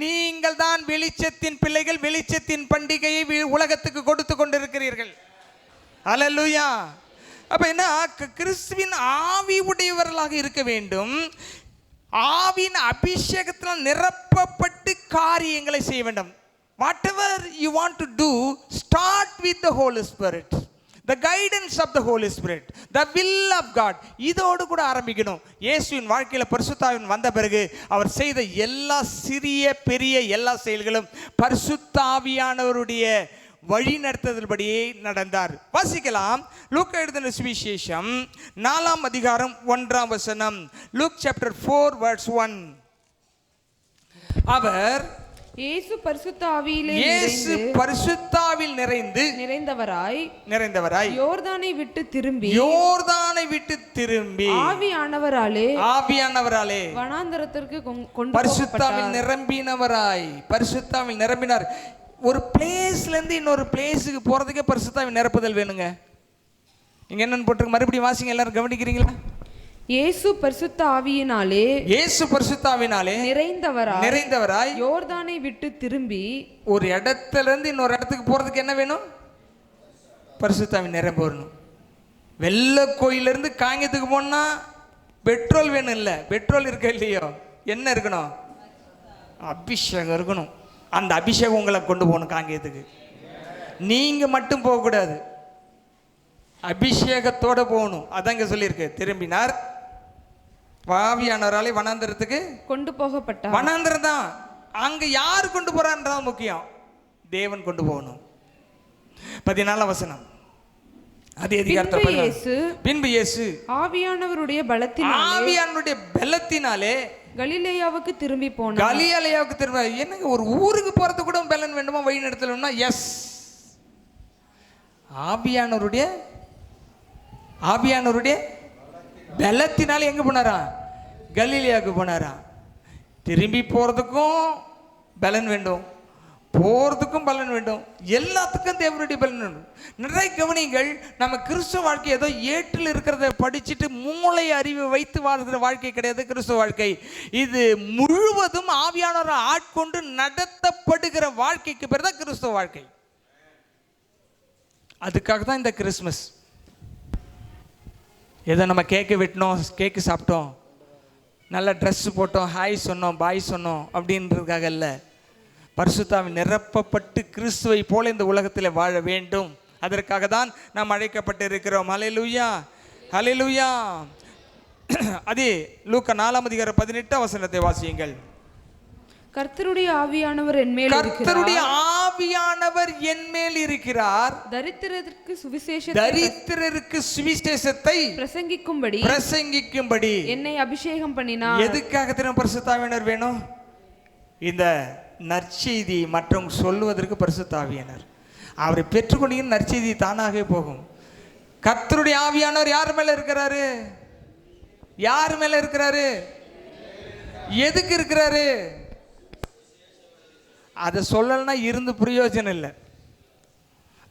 நீங்கள் தான் வெளிச்சத்தின் பிள்ளைகள். வெளிச்சத்தின் பண்டிகையை உலகத்துக்கு கொடுத்து கொண்டிருக்கிறீர்கள். அல்லேலூயா. அப்ப என்ன, கிறிஸ்துவின் ஆவி உடையவர்களாக இருக்க வேண்டும். ஆவியின் அபிஷேகத்தினால் நிரப்பப்பட்டு காரியங்களை செய்ய வேண்டும். Whatever you want to do, start with the Holy Spirit, the guidance of the Holy Spirit, the will of God. இதோடு கூட ஆரம்பிக்கணும். இயேசுவின் வாழ்க்கையில் பரிசுத்த ஆவியானவர் வந்த பிறகு அவர் செய்த எல்லா சிறிய பெரிய எல்லா செயல்களும் பரிசுத்த ஆவியானவருடைய வழி நடத்துதல்படியே நடந்தார். வாசிக்கலாம். லூக்கா எழுதின சுவிசேஷம் 4ஆம் அதிகாரம் 1ஆம் வசனம். Look chapter 4 verse 1. அவர் இயேசு பரிசுத்த ஆவியில் நிறைந்தவராய் யோர்தானை விட்டு திரும்பி ஆவியானவராலே வனாந்தரத்திற்கு கொண்டு பரிசுத்தாவில் நிரம்பினார். ஒரு பிளேஸ்ல இருந்து இன்னொரு பிளேஸுக்கு போறதுக்கே பரிசுத்தாவின் நிரப்புதல் வேணுங்க. இங்க என்னன்னு போட்டு மறுபடியும் வாசிங்க, எல்லாரும் கவனிக்கிறீங்களா? இயேசு பரிசுத்த ஆவியினாலே நிறைந்தவராய் யோர்தானை விட்டு திரும்பி ஒரு இடத்துல இருந்து இன்னொரு இடத்துக்கு போறதுக்கு என்ன வேணும்? பரிசுத்த ஆவி நிரம்ப வரணும். வெள்ளை கோயிலிருந்து காங்கத்துக்கு போனா பெட்ரோல் வேணும் இல்லை? பெட்ரோல் இருக்க இல்லையோ, என்ன இருக்கணும்? அபிஷேகம் இருக்கணும். அந்த அபிஷேகம் உங்களை கொண்டு போகணும் காங்கேயத்துக்கு. நீங்க மட்டும் போகக்கூடாது, அபிஷேகத்தோட போகணும். அதான் இங்க சொல்லியிருக்கு, திரும்பினார் ஆவியானவராலே வனாந்தரத்துக்கு கொண்டு போகப்பட்டார். வனாந்தரம் தான். அங்க யார் கொண்டு போறான்றது முக்கியம், தேவன் கொண்டு போகணும். 14 வசனம். அதே பின்பு இயேசு ஆவியானவருடைய பலத்தினாலே கலிலேயாவுக்கு திரும்பி போனார். கலிலேயாவுக்கு திரும்ப என்னங்க, ஒரு ஊருக்கு போறது கூட பலன் வேண்டுமா? வழி நடத்தணும்னா எஸ், ஆவியானவருடைய பலத்தினாலே எங்க போனாரா? கலிலேயாவுக்கு போனாரா. திரும்பி போறதுக்கும் பலன் வேண்டும், போறதுக்கும் பலன் வேண்டும், எல்லாத்துக்கும் தேவனுடைய பலன் வேண்டும். நிறைய கவனிங்கள். நம்ம கிறிஸ்துவ வாழ்க்கை ஏதோ ஏட்டில் இருக்கிறத படிச்சுட்டு மூளை அறிவு வைத்து வாழ்கிற வாழ்க்கை கிடையாது கிறிஸ்துவ வாழ்க்கை. இது முழுவதும் ஆவியானவரை ஆட்கொண்டு நடத்தப்படுகிற வாழ்க்கைக்கு பேர் தான் கிறிஸ்துவ வாழ்க்கை. அதுக்காக தான் இந்த கிறிஸ்மஸ். ஏதோ நம்ம கேக்கு வெட்டினோம், கேக்கு சாப்பிட்டோம், நல்ல ட்ரெஸ் போட்டோம், ஹாய் சொன்னோம், பாய் சொன்னோம் அப்படின்றதுக்காக இல்லை. பரிசுத்த ஆவி நிரப்பப்பட்டு கிறிஸ்துவை போல இந்த உலகத்தில் வாழ வேண்டும். அதற்காக தான் நாம் அழைக்கப்பட்டு இருக்கிறோம். ஹல்லேலூயா, ஹல்லேலூயா. அதே லூக்கா 4:18 வாசியுங்கள். கர்த்தருடைய ஆவியானவர் என்மேல் இருக்கிறார். தரித்திரருக்கு சுவிசேஷத்தை பிரசங்கிக்கும்படி என்னை அபிஷேகம் பண்ணினார். எதுக்காக திரும்ப பரிசுத்த ஆவியானவர் வேணும்? இந்த நற்செய்தி மற்றும் சொல்லுவதற்கு பரிசுத்த ஆவியானவர். அவரை பெற்றுக்கொண்டீங்க, நற்செய்தி தானாகவே போகும். கர்த்தருடைய ஆவியானவர் யார் மேல இருக்கிறாரு? யார் மேல இருக்கிறாரு? எதுக்கு இருக்கிறாரு? அதை சொல்லலைன்னா இருந்து பிரயோஜனம் இல்லை.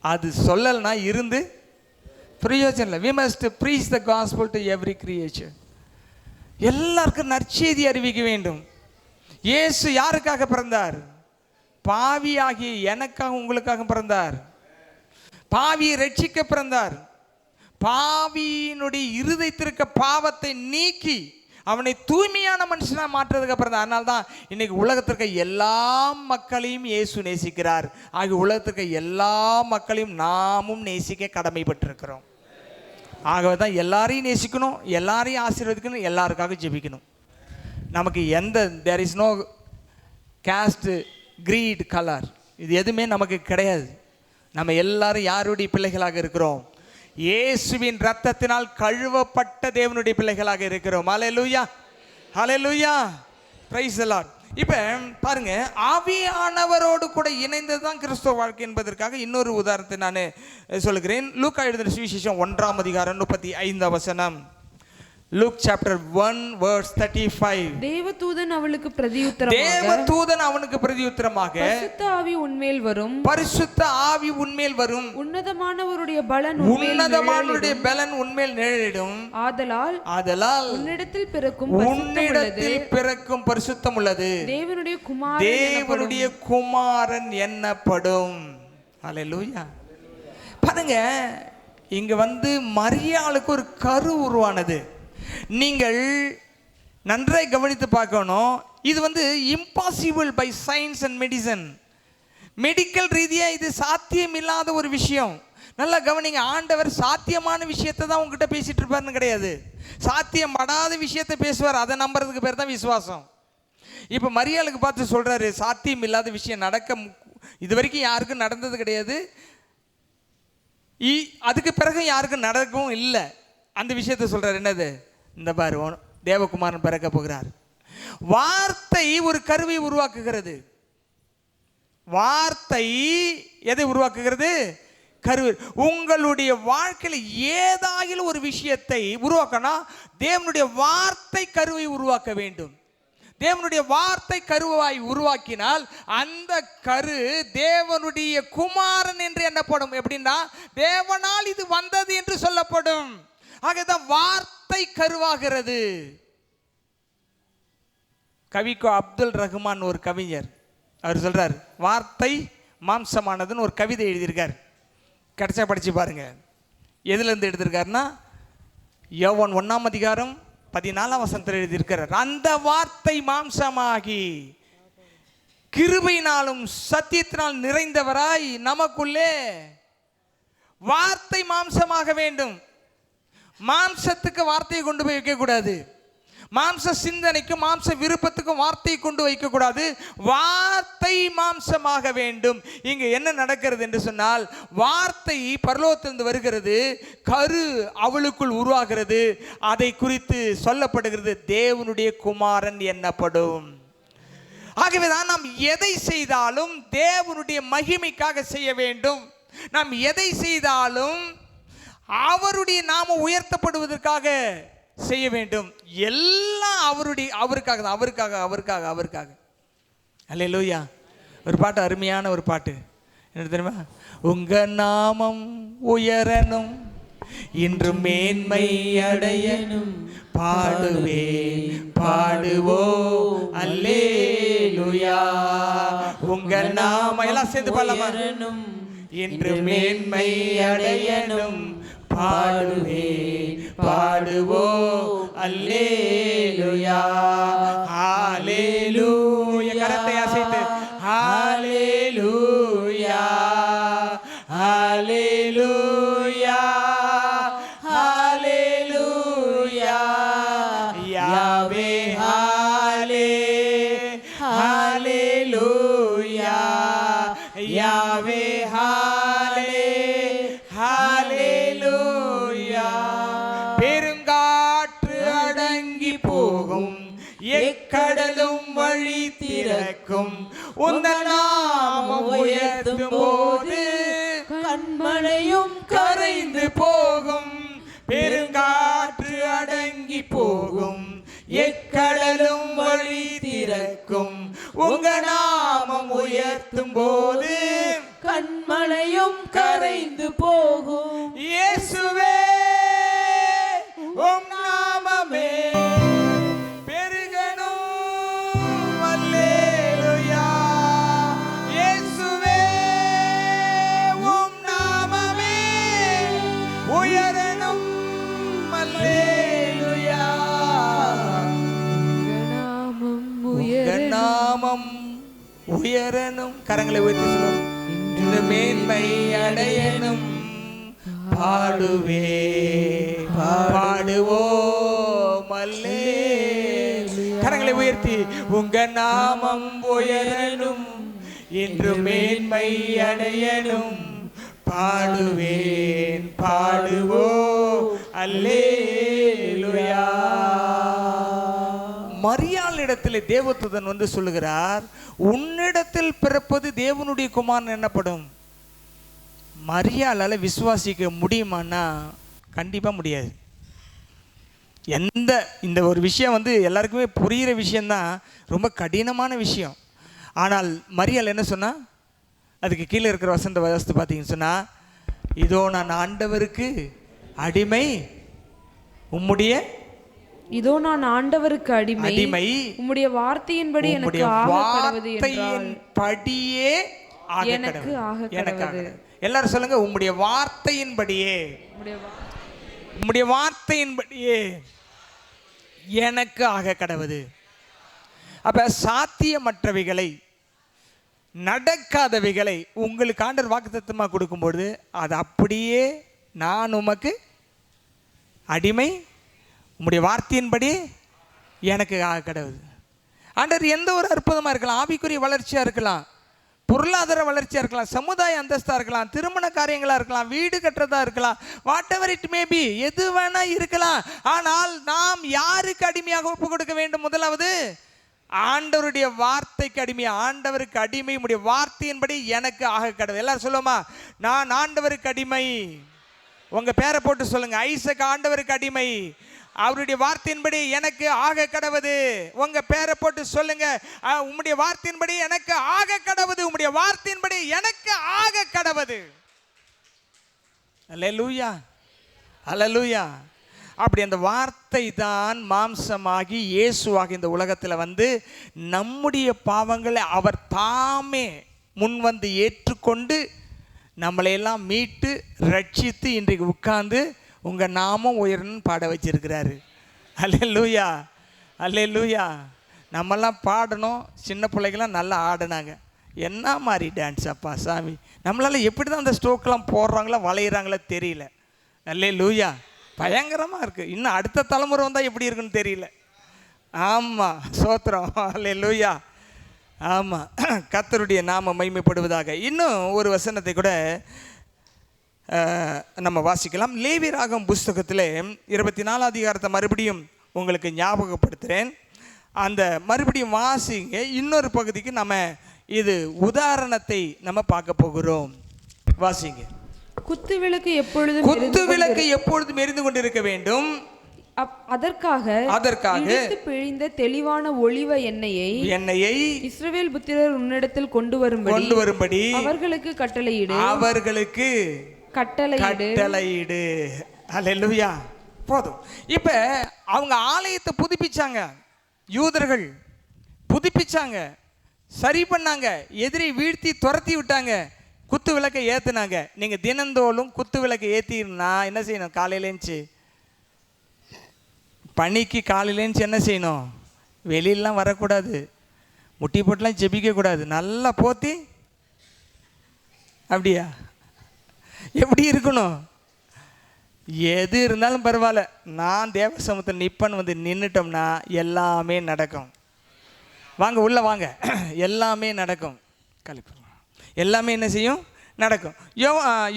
அது சொல்லலைன்னா இருந்து பிரயோஜனம் இல்லை. We must preach the gospel to every creature. எல்லாருக்கும் நற்செய்தி அறிவிக்க வேண்டும். இயேசு யாருக்காக பிறந்தார்? பாவியாகிய எனக்காக உங்களுக்காக பிறந்தார். பாவியை ரட்சிக்க பிறந்தார். பாவியினுடைய இருதயத்திற்கு பாவத்தை நீக்கி அவனை தூய்மையான மனுஷனா மாற்றுறதுக்கு பிறந்தார். அதனால தான் இன்னைக்கு உலகத்திற்கு எல்லா மக்களையும் இயேசு நேசிக்கிறார். ஆகிய உலகத்திற்கு எல்லா மக்களையும் நாமும் நேசிக்க கடமைப்பட்டிருக்கிறோம். ஆகவே தான் எல்லாரையும் நேசிக்கணும், எல்லாரையும் ஆசீர்வதிக்கணும், எல்லாருக்காக ஜெபிக்கணும். நமக்கு எந்த there is no caste, creed, colour, இது எதுவுமே நமக்கு கிடையாது. நம்ம எல்லாரும் யாருடைய பிள்ளைகளாக இருக்கிறோம்? இயேசுவின் இரத்தத்தினால் கழுவப்பட்ட தேவனுடைய பிள்ளைகளாக இருக்கிறோம். ஹல்லேலூயா, ஹல்லேலூயா, பிரைஸ் தி லார்ட். இப்போ பாருங்க, ஆவியானவரோடு கூட இணைந்தது தான் கிறிஸ்துவ வாழ்க்கை என்பதற்காக இன்னொரு உதாரணத்தை நான் சொல்லுகிறேன். லூக்கா எழுதின சுவிசேஷம் 1:35. Luke chapter 1:35. தேவதூதன் அவனுக்கு பிரதியுத்தரமாக பரிசுத்த ஆவி உன்மேல் வரும், உன்னதமானவருடைய பலன் உன்மேல் நிழலிடும். ஆதலால் உன்னிடத்தில் பிறக்கும் பரிசுத்தம் உள்ளது தேவனுடைய குமாரன் என்னப்படும். ஹல்லேலூயா. பாருங்க, இங்க மரியாளுக்கு ஒரு கரு உருவானது. நீங்கள் நன்றாய் கவனித்து பார்க்கணும். இது impossible by science and medicine. Medical ரீதியாக இது சாத்தியம் இல்லாத ஒரு விஷயம். நல்லா கவனிங்க. ஆண்டவர் சாத்தியமான விஷயத்தை தான் உங்ககிட்ட பேசிட்டு இருப்பாருன்னு கிடையாது, சாத்தியம் படாத விஷயத்தை பேசுவார். அதை நம்புறதுக்கு பேர் தான் விசுவாசம். இப்போ மரியாளுக்கு பார்த்து சொல்றாரு, சாத்தியம் இல்லாத விஷயம் நடக்க இது வரைக்கும் யாருக்கும் நடந்தது கிடையாது, அதுக்கு பிறகு யாருக்கும் நடக்கவும் இல்லை. அந்த விஷயத்தை சொல்றாரு. என்னது? இந்த பாரு, தேவகுமாரன் பிறக்க போகிறார். வார்த்தை ஒரு கருவை உருவாக்குகிறது. வார்த்தை எதை உருவாக்குகிறது? கரு. உங்களுடைய வாழ்க்கையில் ஏதாகிலும் ஒரு விஷயத்தை உருவாக்கணும், தேவனுடைய வார்த்தை கருவை உருவாக்க வேண்டும். தேவனுடைய வார்த்தை கருவாய் உருவாக்கினால் அந்த கரு தேவனுடைய குமாரன் என்று எண்ணப்படும். எப்படின்னா, தேவனால் இது வந்தது என்று சொல்லப்படும். ஆகதான் வார்த்தை வார்த்தை கருவாகிறது. கவிக்கோ அப்துல் ரஹ்மான் ஒரு கவிஞர், அவர் சொல்றார், வார்த்தை மாம்சமானதுன்னு ஒரு கவிதை எழுதியிருக்கார். கிடைச்சா படிச்சு பாருங்க. எதுலேருந்து எடுத்திருக்காருன்னா, யோவான் 1:14 எழுதியிருக்கிறார். அந்த வார்த்தை மாம்சமாகி கிருபையினாலும் சத்தியத்தினால் நிறைந்தவராய் நமக்குள்ளே. வார்த்தை மாம்சமாக வேண்டும். மாம்சத்துக்கு வார்த்தையை கொண்டு போய் வைக்கக்கூடாது. மாம்ச சிந்தனைக்கும் மாம்ச விருப்பத்துக்கும் வார்த்தையை கொண்டு வைக்கக்கூடாது. வார்த்தை மாம்சமாக வேண்டும். இங்கு என்ன நடக்கிறது என்று சொன்னால், வார்த்தை பரலோகத்திலிருந்து வருகிறது, கரு அவளுக்குள் உருவாகிறது. அதை குறித்து சொல்லப்படுகிறது, தேவனுடைய குமாரன் என்னப்படும். ஆகவேதான் நாம் எதை செய்தாலும் தேவனுடைய மகிமைக்காக செய்ய வேண்டும். நாம் எதை செய்தாலும் அவருடைய நாம உயர்த்தப்படுவதற்காக செய்ய வேண்டும். எல்லாம் அவருக்காக தான். அவருக்காக. அல்லேலூயா. ஒரு பாட்டு, அருமையான ஒரு பாட்டு, என்ன தெரியுமா? உங்க நாமம் உயரணும், இன்று மேன்மை அடையணும், பாடுவோம் அல்லேலூயா. உங்க நாமம் எல்லாம் சேர்ந்து பாடலாமா? இன்று மேன்மை அடையணும், பாடுவோம் அல்லேலூயா. ஹல்லேலூயா. கரத்தை அசைத்து ஹல்லேலூயா, ஹல்லேலூயா, ஹல்லேலூயா. யாவே ஹல்லேலூயா, யாவே ஹல்லேலூயா. பெருங்காற்று அடங்கி போகும், எக்கடலும் வழி திறக்கும், உந்தன் நாமம் உயர்த்தும் போது கண்மலையும் கரைந்து போகும். பெருங்காற்று அடங்கி போகும், எக்கடலும் வழி திறக்கும், உங்க நாமம் உயர்த்தும் போது கண்மலையும் கரைந்து போகும். இயேசுவே உம் நாமமே பெருகணும், அல்லேலூயா. இயேசுவே உம் நாமமே உயரணும், அல்லேலூயா. உங்க நாமம் உயரணும். கரங்களை உயர்த்தி சொல்லுவோம். இந்த மேன்மை அடையணும், பாடுவோம் அல்லேலூயா. கரங்களை உயர்த்தி, உங்க நாமம் உயரணும், இன்று மேன்மை அடையணும், பாடுவோம் அல்லேலூயா. மரியாளிடத்தில் தேவதூதன் வந்து சொல்லுகிறார், உன்னிடத்தில் பிறப்பது தேவனுடைய குமாரன் என்னப்படும். மரியாளால விசுவாசிக்க முடியுமான்னா கண்டிப்பாக முடியாது. இந்த ஒரு விஷயம் வந்து எல்லாருக்குமே புரிகிற விஷயந்தான், ரொம்ப கடினமான விஷயம். ஆனால் மரியாள் என்ன சொன்னா, அதுக்கு கீழே இருக்கிற வசனத்தை பார்த்தீங்கன்னு சொன்னா, இதோ நான் ஆண்டவருக்கு அடிமை, இதோ நான் ஆண்டவருக்கு அடிமை, உம்முடைய வார்த்தையின்படி எனக்கு ஆக கடவது. எல்லாரும் சொல்லுங்க, உம்முடைய வார்த்தையின்படியே எனக்கு ஆக கடவது. அப்ப சாத்தியமற்றவைகளை, நடக்காதவைகளை உங்களுக்கு ஆண்டவர் வாக்குத்தத்தமா கொடுக்கும்பொழுது, அது அப்படியே நான் உமக்கு அடிமை, உம்முடைய வார்த்தையின்படி எனக்கு ஆக கடவுது. ஆண்டவர் எந்த ஒரு அற்புதமாக இருக்கலாம், ஆவிக்குரிய வளர்ச்சியாக இருக்கலாம், பொருளாதார வளர்ச்சியாக இருக்கலாம், சமுதாய அந்தஸ்தாக இருக்கலாம், திருமண காரியங்களாக இருக்கலாம், வீடு கட்டுறதா இருக்கலாம், what ever it may be, எது வேணா இருக்கலாம். ஆனால் நாம் யாருக்கு அடிமையாக ஒப்பு கொடுக்க வேண்டும்? முதலாவது ஆண்டவருடைய வார்த்தைக்கு அடிமை. ஆண்டவருக்கு அடிமை, உடைய வார்த்தையின்படி எனக்கு ஆக கடவுது. எல்லாரும் சொல்லுவோமா, நான் ஆண்டவருக்கு அடிமை. உங்க பேரை போட்டு சொல்லுங்க, ஐசக் ஆண்டவருக்கு அடிமை, அவருடைய வார்த்தையின்படி எனக்கு ஆக கடவுது. உங்க பேரை போட்டு சொல்லுங்க, உம்முடைய வார்த்தையின்படி எனக்கு ஆக கடவுது, உம்முடைய வார்த்தையின்படி எனக்கு ஆக கடவுது. அல்லேலூயா, அல்லேலூயா. அப்படி அந்த வார்த்தை தான் மாம்சமாகி இயேசுவாக இந்த உலகத்தில் வந்து நம்முடைய பாவங்களை அவர் தாமே முன் வந்து ஏற்றுக்கொண்டு நம்மளையெல்லாம் மீட்டு ரட்சித்து இன்றைக்கு உட்கார்ந்து உங்கள் நாமம் உயரணும்னு பாட வச்சிருக்கிறாரு. அல்லேலூயா, அல்லேலூயா. நம்மெல்லாம் பாடணும், சின்ன பிள்ளைகள்லாம் நல்லா ஆடினாங்க. என்ன மாதிரி டான்ஸ் அப்பா சாமி! நம்மளால் எப்படி தான் அந்த ஸ்ட்ரோக்கெலாம் போடுறாங்களா வளையிறாங்களா தெரியல. அல்லேலூயா, பயங்கரமாக இருக்குது. இன்னும் அடுத்த தலைமுறை வந்தால் எப்படி இருக்குன்னு தெரியல. ஆமாம், சோத்திரம். அல்லேலூயா. ஆமாம், கர்த்தருடைய நாமம் மகிமைப்படுவதாக. இன்னும் ஒரு வசனத்தை கூட நம்ம வாசிக்கலாம். லேவியராகமம் புஸ்தகத்தில் 24 அதிகாரத்தை மறுபடியும் உங்களுக்கு ஞாபகப்படுத்துகிறேன். அந்த மறுபடியும் வாசிங்க. இன்னொரு பகுதிக்கு நம்ம இது உதாரணத்தை நம்ம பார்க்க போகிறோம். வாசிங்க. குத்துவிளக்கு எப்பொழுதும் எரிந்து கொண்டிருக்க வேண்டும். அதற்காக இடித்து பிழிந்த தெளிவான ஒலிவ எண்ணெயை இஸ்ரவேல் புத்திரர் உன்னிடத்தில் கொண்டு வரும்படி அவர்களுக்கு கட்டளையிடு. அல்லேலூயா. போதும். இப்போ அவங்க ஆலயத்தை புதுப்பிச்சாங்க, யூதர்கள் புதுப்பிச்சாங்க, சரி பண்ணாங்க, எதிரி வீழ்த்தி துரத்தி விட்டாங்க, குத்து விளக்கை ஏற்றுனாங்க. நீங்கள் தினந்தோறும் குத்து விளக்கை ஏற்றினா என்ன செய்யணும்? காலையிலேருந்து பனிக்கு காலையிலேருந்து என்ன செய்யணும்? வெளியிலலாம் வரக்கூடாது, முட்டி போட்டுலாம் ஜெபிக்கக்கூடாது, நல்லா போத்தி அப்படியா எப்படி இருக்கணும்? எது இருந்தாலும் பரவாயில்ல, நான் தேவ சமூகத்தில் நிற்பன்னு வந்து நின்றுட்டோம்னா எல்லாமே நடக்கும். வாங்க உள்ளே வாங்க, எல்லாமே நடக்கும். கழிப்பு எல்லாமே என்ன செய்யும்? நடக்கும்.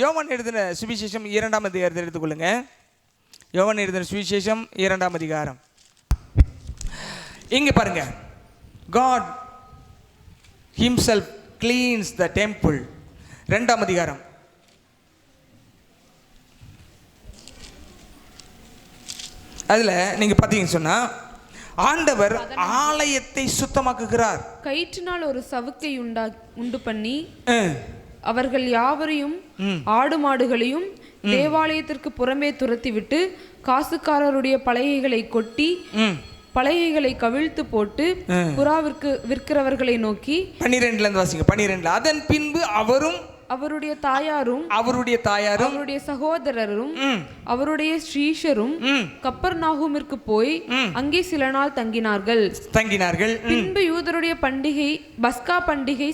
யோவான் எழுதின சுவிசேஷம் 2ஆம் அதிகாரத்தை எடுத்துக்கொள்ளுங்க. யோவான் எழுதின சுவிசேஷம் 2ஆம் அதிகாரம். இங்கே பாருங்க, God himself cleans the temple. 2ஆம் அதிகாரம். அதில் நீங்கள் பார்த்தீங்கன்னு சொன்னால் ஆண்டவர் ஆலயத்தை சுத்தமாக்குகிறார். கயிற்றினால் ஒரு சவுக்கை உண்டு பண்ணி அவர்கள் யாவரையும் ஆடு மாடுகளையும் தேவாலயத்திற்கு புறம்பே துரத்திவிட்டு காசுக்காரருடைய பலகைகளை கொட்டி பலகைகளை கவிழ்த்து போட்டு புறாவிற்கு விற்கிறவர்களை நோக்கி 12 வாசிங்க. 12 அதன் பின்பு அவருடைய தாயாரும் அவருடைய சகோதரரும் அவருடைய ஸ்ரீஷரும் கப்பர்நாகூமிற்கு போய் அங்கே சில நாள் தங்கினார்கள். பின்பு யூதருடைய பண்டிகை பஸ்கா பண்டிகை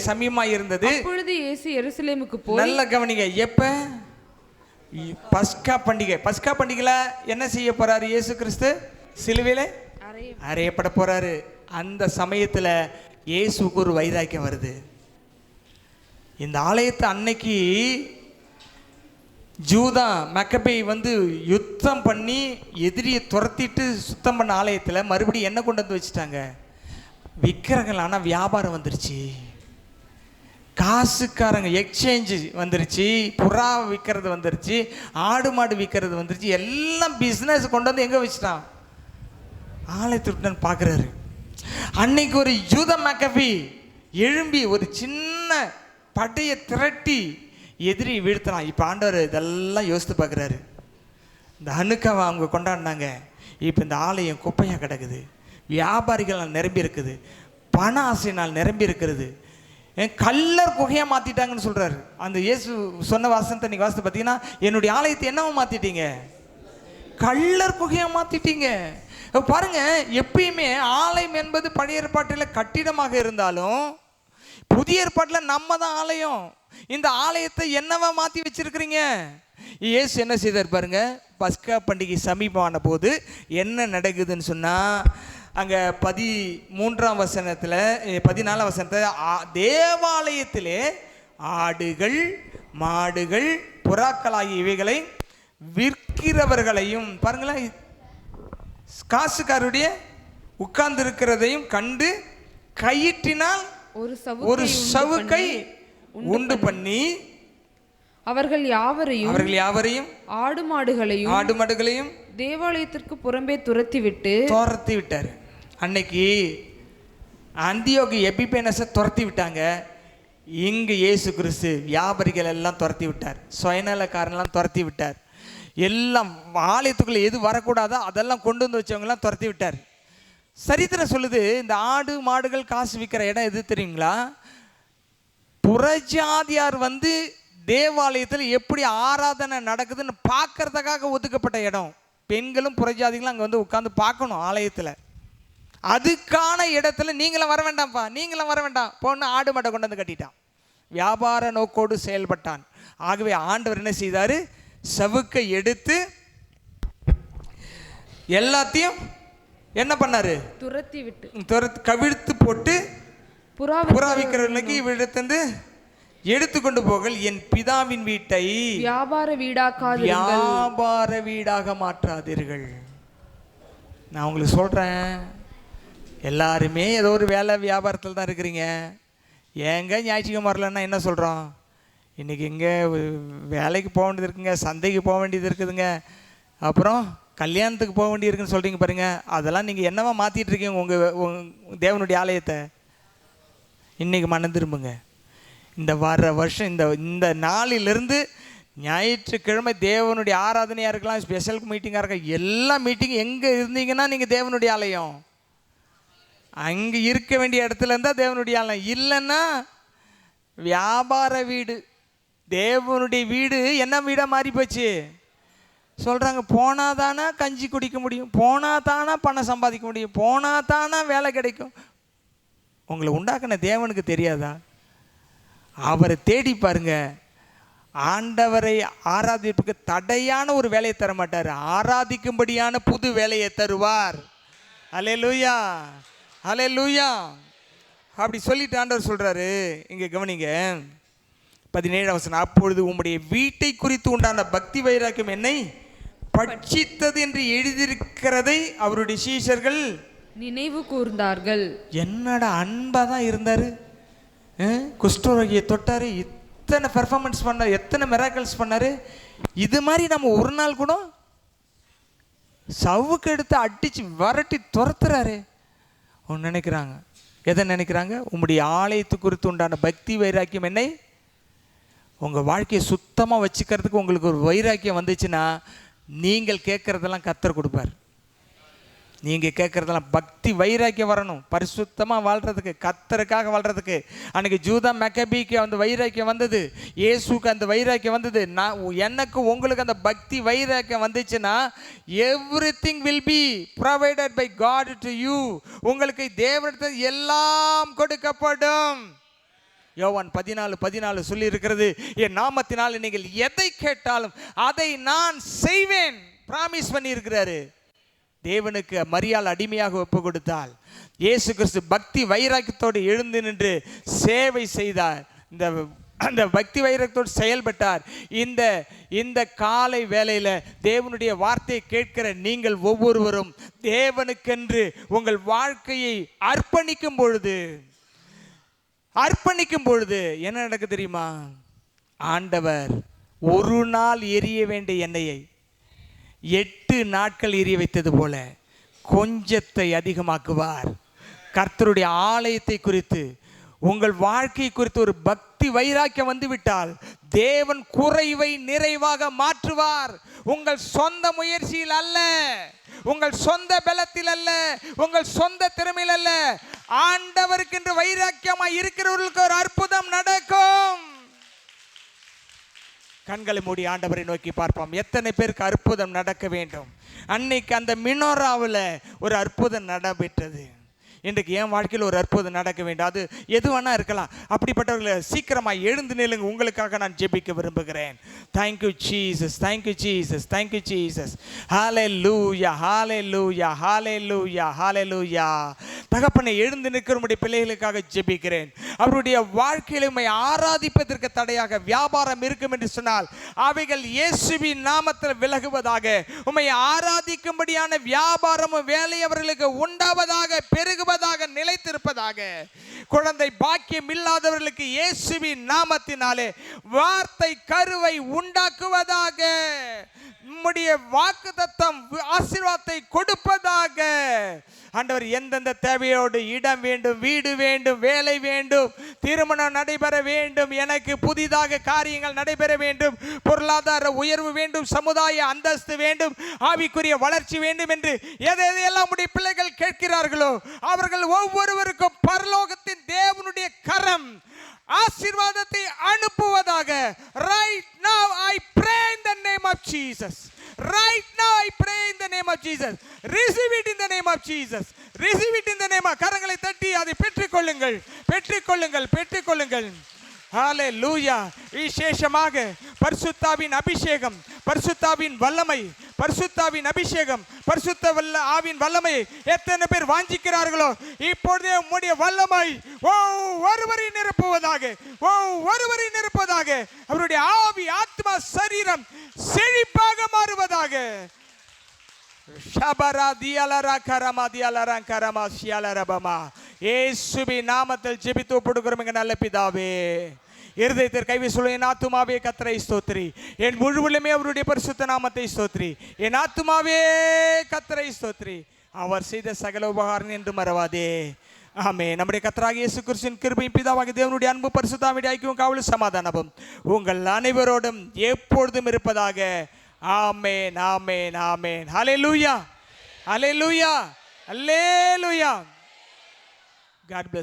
சமீபமாய் இருந்தது. அப்பொழுது இயேசு எருசலேமுக்கு போய், நல்ல கவனிங்க, எப்ப பஸ்கா பண்டிகையில என்ன செய்ய போறாரு? இயேசு கிறிஸ்து சிலுவையில அறையப்பட போறாரு. அந்த சமயத்துல இயேசுக்கு ஒரு வைராக்கியம் வருது. இந்த ஆலயத்தை அன்னைக்கு ஜூதா மக்கபே வந்து யுத்தம் பண்ணி எதிரியை துரத்திட்டு சுத்தம் பண்ண ஆலயத்தில் மறுபடியும் என்ன கொண்டு வந்து வச்சுட்டாங்க? விக்கிரகங்கள். ஆனால் வியாபாரம் வந்துருச்சு, காசுக்காரங்க எக்ஸ்சேஞ்சு வந்துருச்சு, புறா விற்கிறது வந்துருச்சு, ஆடு மாடு விற்கிறது வந்துருச்சு, எல்லாம் பிஸ்னஸ் கொண்டு வந்து எங்கே வச்சுட்டான்? ஆலயத்துடன் பார்க்குறாரு. அன்னைக்கு ஒரு யூதா மக்கபே எழும்பி ஒரு சின்ன படையை திரட்டி எதிரி வீழ்த்தினான். இப்போ ஆண்டவர் இதெல்லாம் யோசித்து பார்க்குறாரு. இந்த அணுக்காவை அவங்க கொண்டாடினாங்க, இப்போ இந்த ஆலயம் குப்பையாக கிடக்குது, வியாபாரிகள் நிரம்பி இருக்குது, பண ஆசையினால் நிரம்பி இருக்கிறது, கல்லர் குகையாக மாற்றிட்டாங்கன்னு சொல்கிறாரு. அந்த இயேசு சொன்ன வாசனத்தை நீங்கள் வாசித்து பார்த்தீங்கன்னா, என்னுடைய ஆலயத்தை என்னவா மாற்றிட்டீங்க? கல்லர் குகையாக மாற்றிட்டீங்க. பாருங்க, எப்பயுமே ஆலயம் என்பது பழைய ஏற்பாட்டில் கட்டிடமாக இருந்தாலும் புதிய ஏற்பாட்டில் நம்ம தான் ஆலயம். இந்த ஆலயத்தை என்னவா மாற்றி வச்சிருக்கிறீங்க? இயேசு என்ன செய்தார் பாருங்க. பஸ்கா பண்டிகை சமீபமான போது என்ன நடக்குதுன்னு சொன்னால், அங்கே 13ஆம் வசனத்தில் 14ஆம் வசனத்தில் தேவாலயத்திலே ஆடுகள் மாடுகள் புறாக்களாகிய இவைகளை விற்கிறவர்களையும் பாருங்களேன், காசுக்காருடைய உட்கார்ந்து இருக்கிறதையும் கண்டு கயிற்றினால் ஒரு சவுக்கை உண்டு பண்ணி அவர்கள் யாவரையும் ஆடு மாடுகளையும் தேவாலயத்திற்கு புறம்பே துரத்தி விட்டார். அன்னைக்கு அந்தியோகி எபிபேனஸை துரத்தி விட்டாங்க. இங்கு இயேசு கிறிஸ்து வியாபாரிகள் எல்லாம் துரத்தி விட்டார், சுயநலக்காரன்லாம் துரத்தி விட்டார். எல்லாம் ஆலயத்துக்குள்ளே எது வரக்கூடாதோ அதெல்லாம் கொண்டு வந்து வச்சவங்கலாம் துரத்தி விட்டார். சரித்திரம் சொல்லுது, இந்த ஆடு மாடுகள் காசு விற்கிற இடம் எது தெரியுங்களா? புறஜாதியார் வந்து தேவாலயத்தில் எப்படி ஆராதனை நடக்குதுன்னு பார்க்கறதுக்காக ஒதுக்கப்பட்ட இடம். பெண்களும் புறஜாதிகளும் அங்கே வந்து உட்காந்து பார்க்கணும் ஆலயத்தில். அதுக்கான இடத்துல நீங்களும் வர வேண்டாம்ப்பா, நீங்களும் வர வேண்டாம் போன்னு ஆடு மாட்டை கொண்டு வந்து கட்டிட்டான். வியாபார நோக்கோடு செயல்பட்டான். ஆகவே ஆண்டவர் என்ன செய்தார்? சவுக்கை எடுத்து எல்லாத்தையும் என்ன பண்ணாரு? துரத்தி விட்டு கவிழ்த்து போட்டு புறா விற்கிறவர்களுக்கு இவ்விடத்திலிருந்து எடுத்துக்கொண்டு போகல், என் பிதாவின் வீட்டை வியாபார வீடாக மாற்றாதீர்கள். நான் உங்களுக்கு சொல்கிறேன், எல்லாருமே ஏதோ ஒரு வேலை வியாபாரத்தில் தான் இருக்கிறீங்க. ஏங்க ஞாயிற்றுக்கிழமை வரலன்னா என்ன சொல்கிறோம்? இன்றைக்கி இங்கே வேலைக்கு போக வேண்டியது இருக்குங்க, சந்தைக்கு போக வேண்டியது இருக்குதுங்க, அப்புறம் கல்யாணத்துக்கு போக வேண்டியது இருக்குன்னு சொல்கிறீங்க பாருங்க. அதெல்லாம் நீங்கள் என்னவா மாற்றிட்டு இருக்கீங்க உங்கள் தேவனுடைய ஆலயத்தை? இன்றைக்கி மனம் திரும்புங்க. இந்த வர வருஷம் இந்த நாளிலிருந்து ஞாயிற்றுக்கிழமை தேவனுடைய ஆராதனையாக இருக்கலாம், ஸ்பெஷல் மீட்டிங்காக இருக்கலாம், எல்லா மீட்டிங்கும் எங்கே இருந்தீங்கன்னா நீங்கள் தேவனுடைய ஆலயம். அங்கே இருக்க வேண்டிய இடத்துல இருந்தால் தேவனுடைய ஆலயம், இல்லைன்னா வியாபார வீடு. தேவனுடைய வீடு என்ன வீடாக மாறி போச்சு சொல்கிறாங்க. போனால் தானே கஞ்சி குடிக்க முடியும், போனால் தானே பணம் சம்பாதிக்க முடியும், போனால் தானே வேலை கிடைக்கும். உங்களை உண்டாக்குன தேவனுக்கு தெரியாதா? அவரை தேடி பாருங்க. ஆண்டவரை ஆராதிப்புக்கு தடையான ஒரு வேலையை தர மாட்டார், ஆராதிக்கும்படியான புது வேலையை தருவார். அல்லேலூயா, அல்லேலூயா. அப்படி சொல்லிட்டு ஆண்டவர் சொல்றாரு, இங்க கவனிங்க 17ஆம் வசனம், அப்பொழுது உம்முடைய வீட்டை குறித்து உண்டான பக்தி வைராக்கியம் என்னை பட்சித்தது என்று எழுதியிருக்கிறதை அவருடைய சீஷர்கள் நினைவு கூர்ந்தார்கள். என்னடா அன்பா தான் இருந்தாரு, குஷ்டரோகியை தொட்டாரு, இத்தனை பெர்ஃபார்மன்ஸ் பண்ணார், எத்தனை மிராக்கிள்ஸ் பண்ணாரு. இது மாதிரி நம்ம ஒரு நாள் கூட சவுக்கு எடுத்து அடிச்சு வரட்டி துரத்துறாரு. ஒன்று நினைக்கிறாங்க, எதை நினைக்கிறாங்க? உம்முடைய ஆலயத்து குறித்து உண்டான பக்தி வைராக்கியம் என்னை, உங்கள் வாழ்க்கையை சுத்தமாக வச்சுக்கிறதுக்கு உங்களுக்கு ஒரு வைராக்கியம் வந்துச்சுன்னா நீங்கள் கேட்குறதெல்லாம் கர்த்தர் கொடுப்பார். நீங்கள் கேட்குறதெல்லாம் பக்தி வைராக்கியம் வரணும், பரிசுத்தமாக வாழ்கிறதுக்கு, கர்த்தருக்காக வாழ்கிறதுக்கு. அன்றைக்கி ஜூதா மெக்கபிக்கு அந்த வைராக்கியம் வந்தது, இயேசுக்கு அந்த வைராக்கியம் வந்தது. நான் எனக்கு உங்களுக்கு அந்த பக்தி வைராக்கியம் வந்துச்சுன்னா everything will be provided by God to you. உங்களுக்கு தேவனிடத்தில் எல்லாம் கொடுக்கப்படும். யோவான் 14:14 சொல்லி இருக்கிறது, என் நாமத்தினால் நீங்கள் எதை கேட்டாலும் அதை நான் செய்வேன். பிராமிஸ் பண்ணி இருக்கிறாரு. தேவனுக்கு மரியாள் அடிமையாக ஒப்பு கொடுத்தால், இயேசு கிறிஸ்து பக்தி வைராக்கியத்தோடு எழுந்து நின்று சேவை செய்தார், அந்த பக்தி வைராக்கியத்தோடு செயல்பட்டார். இந்த காலை வேளையில் தேவனுடைய வார்த்தையை கேட்கிற நீங்கள் ஒவ்வொருவரும் தேவனுக்கென்று உங்கள் வாழ்க்கையை அர்ப்பணிக்கும் பொழுது என்ன நடக்கு தெரியுமா? ஆண்டவர் ஒரு நாள் எரிய வேண்டிய எண்ணெயை 8 நாட்கள் எரிய வைத்தது போல கொஞ்சத்தை அதிகமாக்குவார். கர்த்தருடைய ஆலயத்தை குறித்து, உங்கள் வாழ்க்கை குறித்து ஒரு பக்தி வைராக்கியம் வந்துவிட்டால் தேவன் குறைவை நிறைவாக மாற்றுவார். உங்கள் சொந்த முயற்சியில் அல்ல, உங்கள் சொந்த பலத்தில் அல்ல, உங்கள் சொந்த திறமையில் அல்ல, ஆண்டவருக்கு என்று வைராக்கியமாய் இருக்கிறவர்களுக்கு ஒரு அற்புதம் நடக்கும். கண்களை மூடி ஆண்டவரை நோக்கி பார்ப்போம். எத்தனை பேருக்கு அற்புதம் நடக்க வேண்டும்? அன்னைக்கு அந்த மினோராவில் ஒரு அற்புதம் நடைபெற்றது. இன்றைக்கு என் வாழ்க்கையில் ஒரு அற்புதம் நடக்க வேண்டும். அது எது வேணா இருக்கலாம். அப்படிப்பட்டவர்களை சீக்கிரமாக எழுந்து நில்லுங்க. உங்களுக்காக நான் ஜெபிக்க விரும்புகிறேன். Thank you Jesus, thank you Jesus, thank you Jesus. Hallelujah, hallelujah, hallelujah, hallelujah. தகப்பனை எழுந்து நிற்கிறவருடைய பிள்ளைகளுக்காக ஜெபிக்கிறேன். அவருடைய வாழ்க்கையில் உம்மை ஆராதிப்பதற்கு தடையாக வியாபாரம் இருக்கும் என்று சொன்னால் அவைகள் இயேசுவின் நாமத்தில் விலகுவதாக. உம்மை ஆராதிக்கும்படியான வியாபாரமும் வேலை அவர்களுக்கு உண்டாவதாக, பெருகுவதாக, நிலைத்திருப்பதாக. குழந்தை பாக்கியம் இல்லாதவர்களுக்கு இயேசுவின் நாமத்தினாலே வார்த்தை கருவை உண்டாக்குவதாக. நம்முடைய வாக்குத்தத்தம் ஆசீர்வாதத்தை கொடுப்பதாக. ஆண்டவர் எந்தெந்த தேவையோடு இடம் வேண்டும், வீடு வேண்டும், வேலை வேண்டும், திருமணம் நடைபெற வேண்டும், எனக்கு புதிதாக காரியங்கள் நடைபெற வேண்டும், பொருளாதார உயர்வு வேண்டும், சமுதாய அந்தஸ்து வேண்டும், ஆவிக்குரிய வளர்ச்சி வேண்டும் என்று எதையெல்லாம் உடைய பிள்ளைகள் கேட்கிறார்களோ அவர்கள் ஒவ்வொருவருக்கும் பரலோகத்தின் தேவனுடைய கரம் ஆசீர்வாதத்தை அனுப்புவதாக. Right now I pray in the name of Jesus. Right now I pray in the name of Jesus. Receive it in the name of Jesus. Receive it in the name of. கரங்களை தட்டி அதை பெற்றுக்கொள்ளுங்கள், பெற்றுக்கொள்ளுங்கள், பெற்றுக்கொள்ளுங்கள். ஹalleluya. விசேஷமாக பரிசுத்தாவின் அபிஷேகம், பரிசுத்தாவின் வல்லமை, பரிசுத்தாவின் அபிஷேகம், பரிசுத்த ஆவின் வல்லமை எத்தனை பேர் வாஞ்சிக்கிறார்களோ இப்பொழுதே உம்முடைய வல்லமை ஒருவரை நிரப்புவதாக, ஒருவரை நிரப்புவதாக. அவருடைய ஆவி, ஆத்மா, சரீரம் செழிப்பாக மாறுவதாக. இயேசுவின் நாமத்தில் ஜெபித்து ஒப்புக்கொடுக்கிறோம் எங்கள் நல்ல பிதாவே. இருதயத்தில் கைவி சொல்ல, என் ஆத்துமாவே கர்த்தரை ஸ்தோத்திரி, என் முழுவதுமே அவருடைய பரிசுத்த நாமத்தை ஸ்தோத்திரி. என் ஆத்துமாவே கர்த்தரை ஸ்தோத்திரி, அவர் செய்த சகல உபகாரம் என்று மறவாதே. ஆமே. நம்முடைய கர்த்தராகிய இயேசு கிறிஸ்துவின் கிருபையும் பிதாவாகிய தேவனுடைய அன்பு பரிசுத்தாவின் ஐக்கியமும் காவலும் சமாதானமும் உங்கள் அனைவரோடும் எப்பொழுதும் இருப்பதாக. ஆமென், ஆமென், ஆமென். ஹல்லேலூயா, ஹல்லேலூயா, ஹல்லேலூயா. God bless.